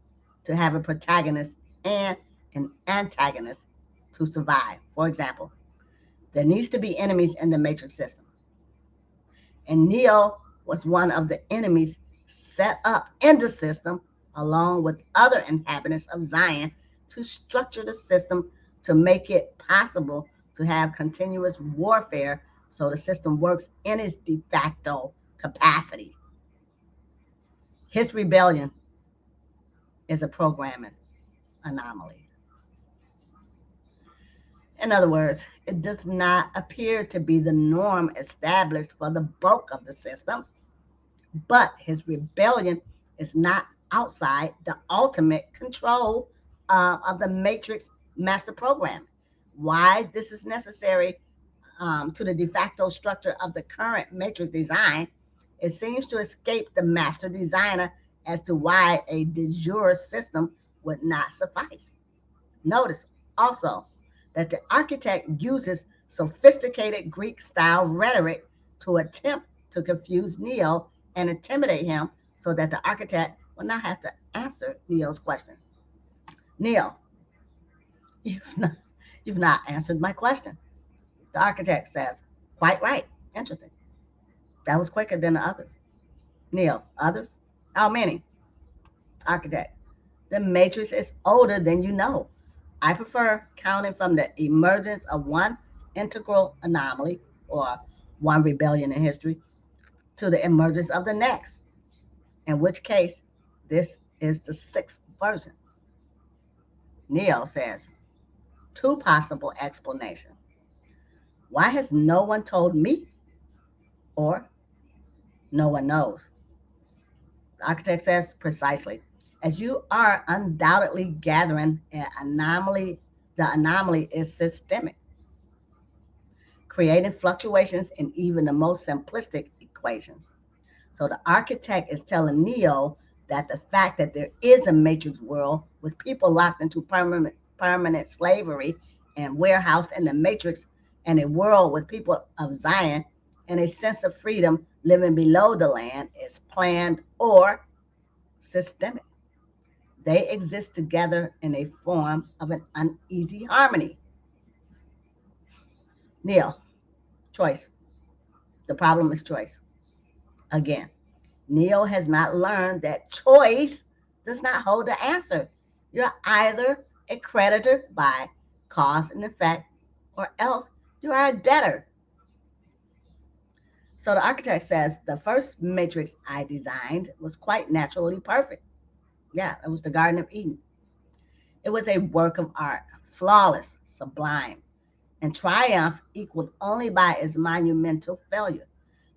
to have a protagonist and an antagonist to survive. For example, there needs to be enemies in the Matrix system. And Neo was one of the enemies set up in the system, along with other inhabitants of Zion, to structure the system to make it possible to have continuous warfare so the system works in its de facto capacity. His rebellion is a programming anomaly. In other words, it does not appear to be the norm established for the bulk of the system, but his rebellion is not outside the ultimate control of the matrix master program. Why this is necessary to the de facto structure of the current matrix design, it seems to escape the master designer as to why a de jure system would not suffice. Notice also that the architect uses sophisticated Greek style rhetoric to attempt to confuse Neo and intimidate him so that the architect will not have to answer Neo's question. "Neo, you've not, you've not answered my question." The architect says, "Quite right. Interesting. That was quicker than the others." "Neo, others? How many?" Architect, "The matrix is older than you know. I prefer counting from the emergence of one integral anomaly or one rebellion in history to the emergence of the next, in which case this is the sixth version." Neo says, "Two possible explanations. Why has no one told me? Or no one knows." The architect says, "Precisely. As you are undoubtedly gathering, an anomaly, the anomaly is systemic, creating fluctuations in even the most simplistic equations. So the architect is telling Neo that the fact that there is a matrix world with people locked into permanent slavery and warehoused in the matrix, and a world with people of Zion and a sense of freedom living below the land is planned or systemic. They exist together in a form of an uneasy harmony. Neo, choice. The problem is choice. Again, Neo has not learned that choice does not hold the answer. You're either a creditor by cause and effect, or else you are a debtor. So the architect says the first matrix I designed was quite naturally perfect. Yeah, it was the Garden of Eden. It was a work of art, flawless, sublime, and triumph equaled only by its monumental failure.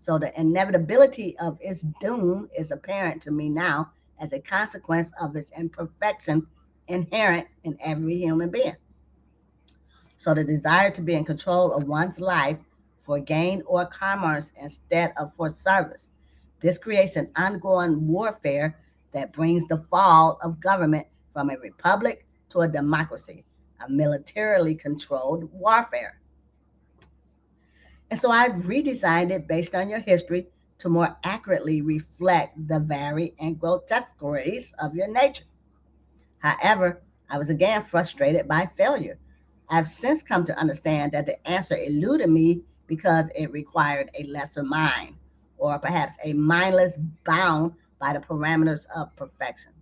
So the inevitability of its doom is apparent to me now as a consequence of its imperfection inherent in every human being. So the desire to be in control of one's life for gain or commerce instead of for service. This creates an ongoing warfare that brings the fall of government from a republic to a democracy, a militarily controlled warfare. And so I redesigned it based on your history to more accurately reflect the varied and grotesqueries of your nature. However, I was again frustrated by failure. I've since come to understand that the answer eluded me because it required a lesser mind, or perhaps a mindless bound by the parameters of perfection.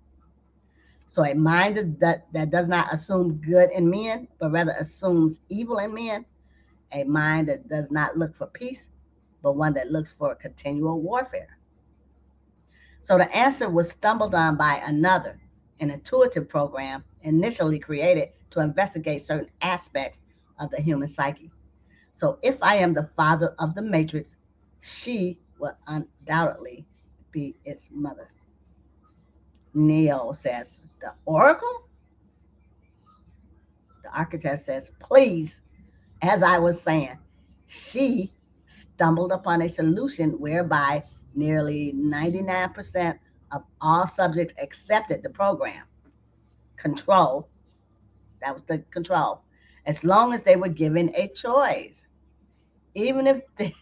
So a mind that does not assume good in men, but rather assumes evil in men, a mind that does not look for peace, but one that looks for continual warfare. So the answer was stumbled on by another, an intuitive program initially created to investigate certain aspects of the human psyche. So if I am the father of the matrix, she will undoubtedly be its mother. Neo says, the oracle? The architect says, please, as I was saying, she stumbled upon a solution whereby nearly 99% of all subjects accepted the program. Control, that was the control, as long as they were given a choice. Even if they,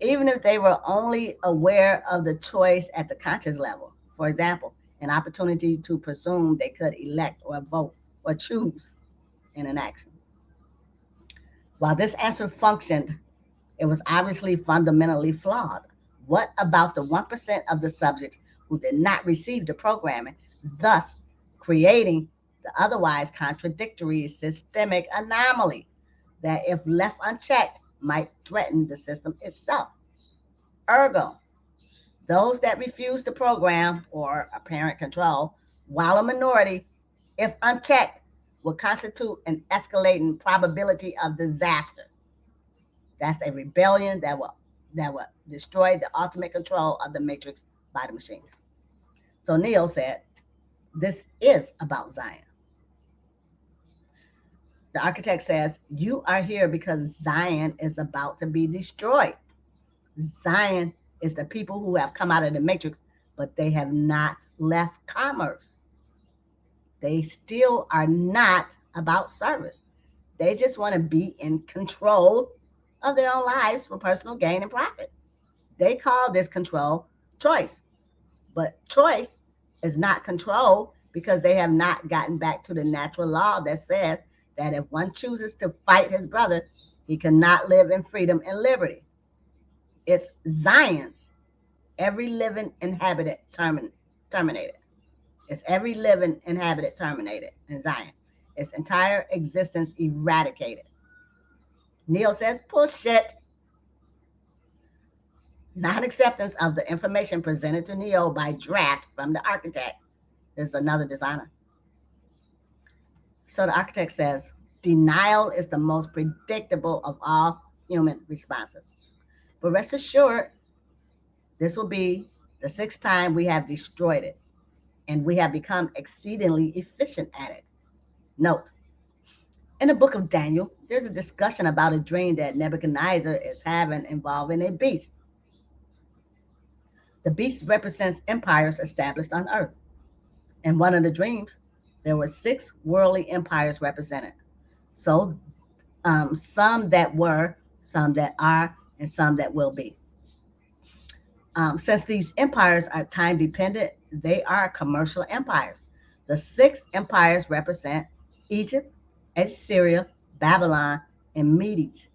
even if they were only aware of the choice at the conscious level. For example, an opportunity to presume they could elect or vote or choose in an action. While this answer functioned, it was obviously fundamentally flawed. What about the 1% of the subjects who did not receive the programming, thus creating the otherwise contradictory systemic anomaly that, if left unchecked, might threaten the system itself? Ergo, those that refuse the program or apparent control, while a minority, if unchecked, will constitute an escalating probability of disaster. That's a rebellion that will destroy the ultimate control of the matrix by the machines. So Neo said, this is about Zion. The architect says, you are here because Zion is about to be destroyed. Zion is the people who have come out of the matrix, but they have not left commerce. They still are not about service. They just want to be in control of their own lives for personal gain and profit. They call this control choice. But choice is not control because they have not gotten back to the natural law that says that if one chooses to fight his brother, he cannot live in freedom and liberty. It's Zion's every living inhabitant terminated. It's every living inhabitant terminated in Zion. Its entire existence eradicated. Neil says, bullshit. Non-acceptance of the information presented to Neo by draft from the architect. This is another designer. So the architect says, denial is the most predictable of all human responses. But rest assured, this will be the sixth time we have destroyed it, and we have become exceedingly efficient at it. Note, in the book of Daniel, there's a discussion about a dream that Nebuchadnezzar is having involving a beast. The beast represents empires established on earth. In one of the dreams, there were six worldly empires represented. So, some that were, some that are, and some that will be. Since these empires are time dependent, they are commercial empires. The six empires represent Egypt, Assyria, Babylon, and Medes,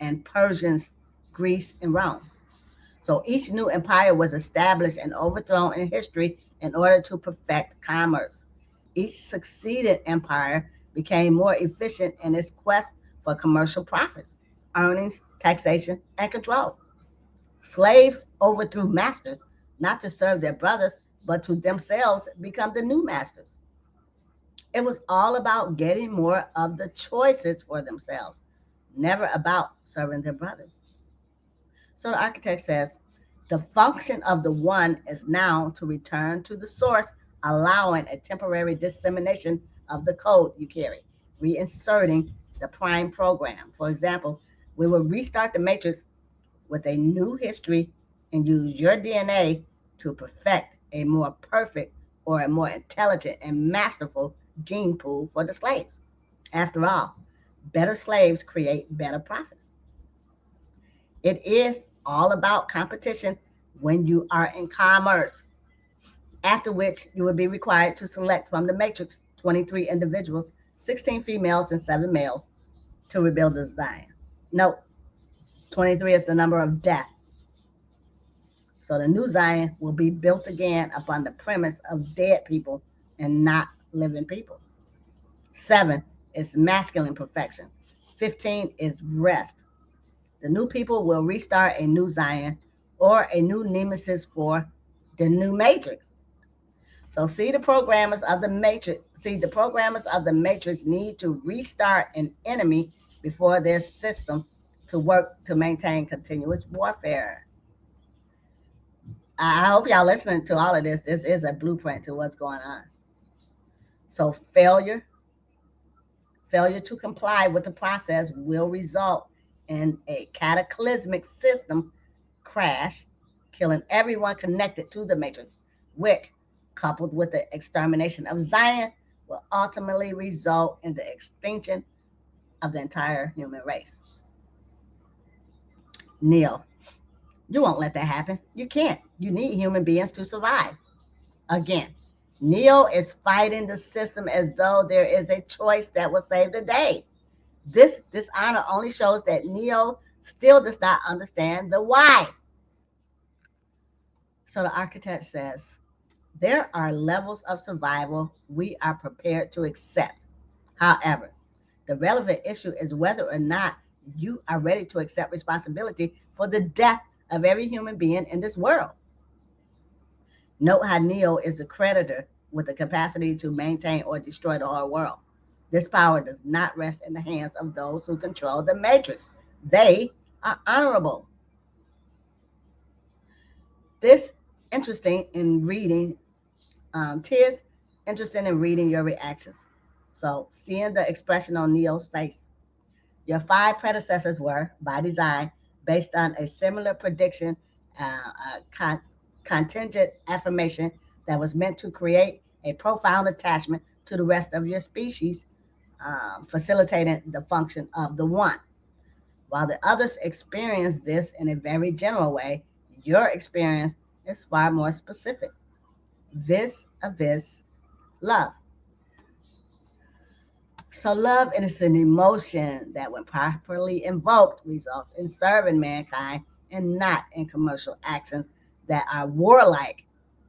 and Persians, Greece, and Rome. So each new empire was established and overthrown in history in order to perfect commerce. Each succeeded empire became more efficient in its quest for commercial profits, earnings, taxation, and control. Slaves overthrew masters, not to serve their brothers, but to themselves become the new masters. It was all about getting more of the choices for themselves, never about serving their brothers. So the architect says the function of the one is now to return to the source, allowing a temporary dissemination of the code you carry, reinserting the prime program. For example, we will restart the matrix with a new history and use your DNA to perfect a more perfect or a more intelligent and masterful gene pool for the slaves. After all, better slaves create better profits. It is all about competition when you are in commerce, after which you will be required to select from the matrix 23 individuals, 16 females and 7 males, to rebuild the Zion. Note, 23 is the number of death. So the new Zion will be built again upon the premise of dead people and not living people. 7 is masculine perfection. 15 is rest. The new people will restart a new Zion or a new nemesis for the new matrix. So the programmers of the matrix need to restart an enemy before their system to work to maintain continuous warfare. I hope y'all listening to all of this. This is a blueprint to what's going on. So failure to comply with the process will result in a cataclysmic system crash, killing everyone connected to the matrix, which, coupled with the extermination of Zion, will ultimately result in the extinction of the entire human race. Neil, you won't let that happen. You can't. You need human beings to survive. Again, Neo is fighting the system as though there is a choice that will save the day. This dishonor only shows that Neo still does not understand the why. So the architect says, there are levels of survival we are prepared to accept. However, the relevant issue is whether or not you are ready to accept responsibility for the death of every human being in this world. Note how Neo is the creditor with the capacity to maintain or destroy the whole world. This power does not rest in the hands of those who control the matrix. They are honorable. This interesting in reading, Tis interested in reading your reactions. So seeing the expression on Neo's face. Your 5 predecessors were, by design, based on a similar prediction, contingent affirmation that was meant to create a profound attachment to the rest of your species, facilitating the function of the one. While the others experience this in a very general way, your experience is far more specific. Vis a vis love. So love is an emotion that, when properly invoked, results in serving mankind and not in commercial actions that are warlike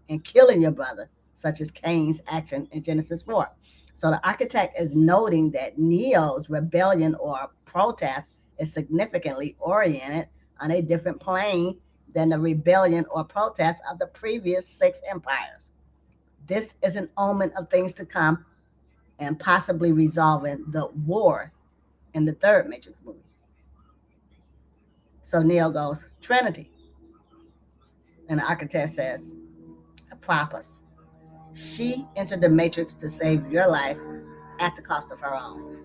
and killing your brother, such as Cain's action in Genesis 4. So the architect is noting that Neo's rebellion or protest is significantly oriented on a different plane than the rebellion or protest of the previous 6 empires. This is an omen of things to come and possibly resolving the war in the third Matrix movie. So Neo goes, Trinity. And the architect says, Apropos. She entered the Matrix to save your life at the cost of her own.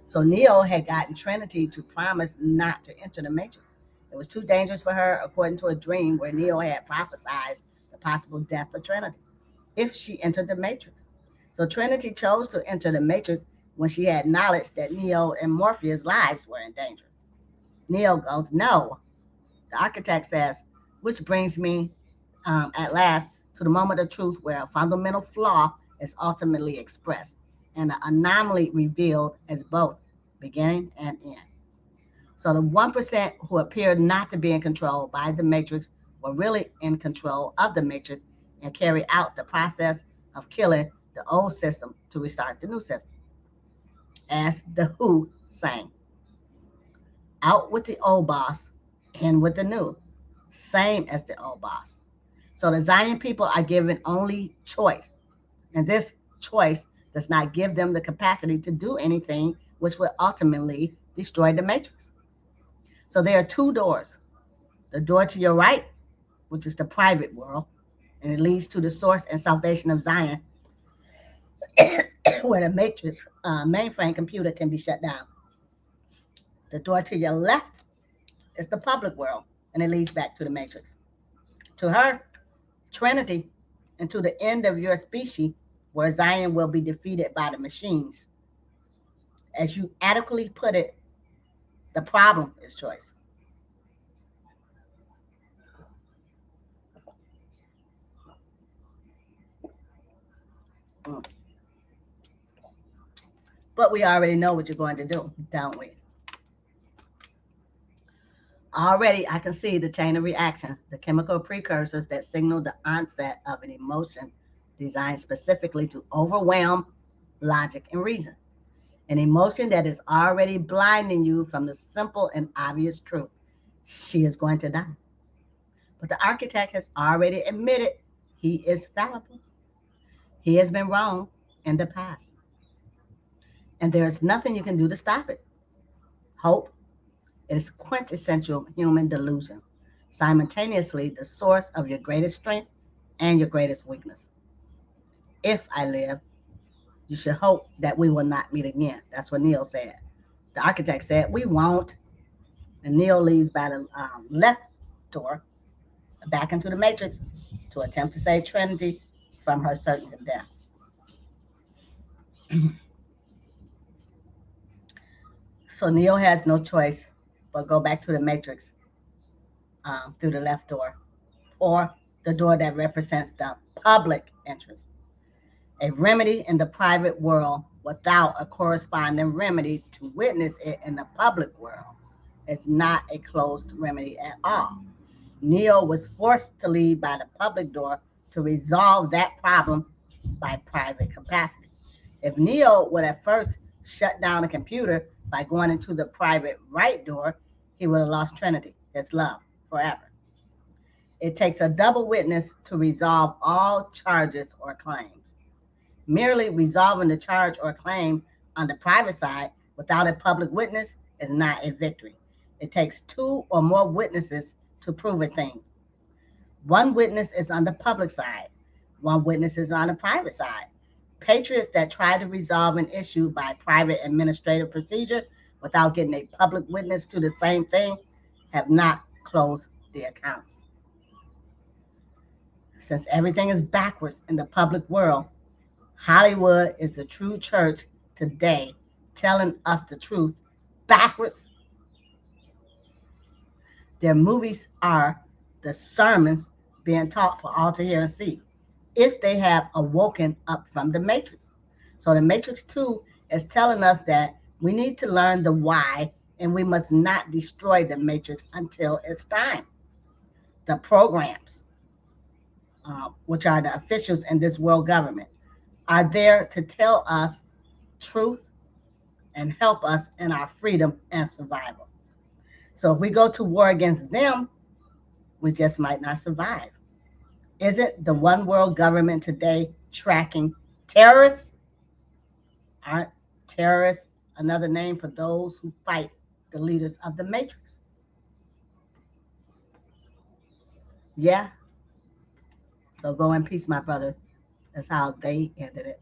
So Neo had gotten Trinity to promise not to enter the Matrix. It was too dangerous for her, according to a dream where Neo had prophesied the possible death of Trinity if she entered the Matrix. So Trinity chose to enter the Matrix when she had knowledge that Neo and Morpheus' lives were in danger. Neo goes, no. The architect says, which brings me at last to the moment of truth where a fundamental flaw is ultimately expressed and an anomaly revealed as both beginning and end. So the 1% who appeared not to be in control by the matrix were really in control of the matrix and carry out the process of killing the old system to restart the new system. As the Who sang, out with the old boss, in with the new, same as the old boss. So the Zion people are given only choice. And this choice does not give them the capacity to do anything which will ultimately destroy the matrix. So there are two doors: the door to your right, which is the private world, and it leads to the source and salvation of Zion, where the matrix mainframe computer can be shut down. The door to your left is the public world, and it leads back to the matrix. To her, Trinity, and to the end of your species, where Zion will be defeated by the machines. As you adequately put it, the problem is choice. Mm. But we already know what you're going to do, don't we? Already, I can see the chain of reaction, the chemical precursors that signal the onset of an emotion designed specifically to overwhelm logic and reason. An emotion that is already blinding you from the simple and obvious truth: she is going to die. But the architect has already admitted he is fallible. He has been wrong in the past. And there is nothing you can do to stop it. Hope is quintessential human delusion, simultaneously the source of your greatest strength and your greatest weakness. If I live, you should hope that we will not meet again. That's what Neil said. The architect said, we won't. And Neil leaves by the left door back into the matrix to attempt to save Trinity from her certain death. So Neil has no choice but go back to the matrix through the left door, or the door that represents the public interest. A remedy in the private world without a corresponding remedy to witness it in the public world is not a closed remedy at all. Neo was forced to leave by the public door to resolve that problem by private capacity. If Neo would have first shut down the computer by going into the private right door, he would have lost Trinity, his love, forever. It takes a double witness to resolve all charges or claims. Merely resolving the charge or claim on the private side without a public witness is not a victory. It takes two or more witnesses to prove a thing. One witness is on the public side, one witness is on the private side. Patriots that try to resolve an issue by private administrative procedure without getting a public witness to the same thing have not closed the accounts. Since everything is backwards in the public world, Hollywood is the true church today, telling us the truth backwards. Their movies are the sermons being taught for all to hear and see, if they have awoken up from the matrix. So the matrix 2 is telling us that we need to learn the why, and we must not destroy the matrix until it's time. The programs, which are the officials in this world government, are there to tell us truth and help us in our freedom and survival. So if we go to war against them, we just might not survive. Isn't the one world government today tracking terrorists? Aren't terrorists another name for those who fight the leaders of the matrix? Yeah. So go in peace, my brother. That's how they ended it.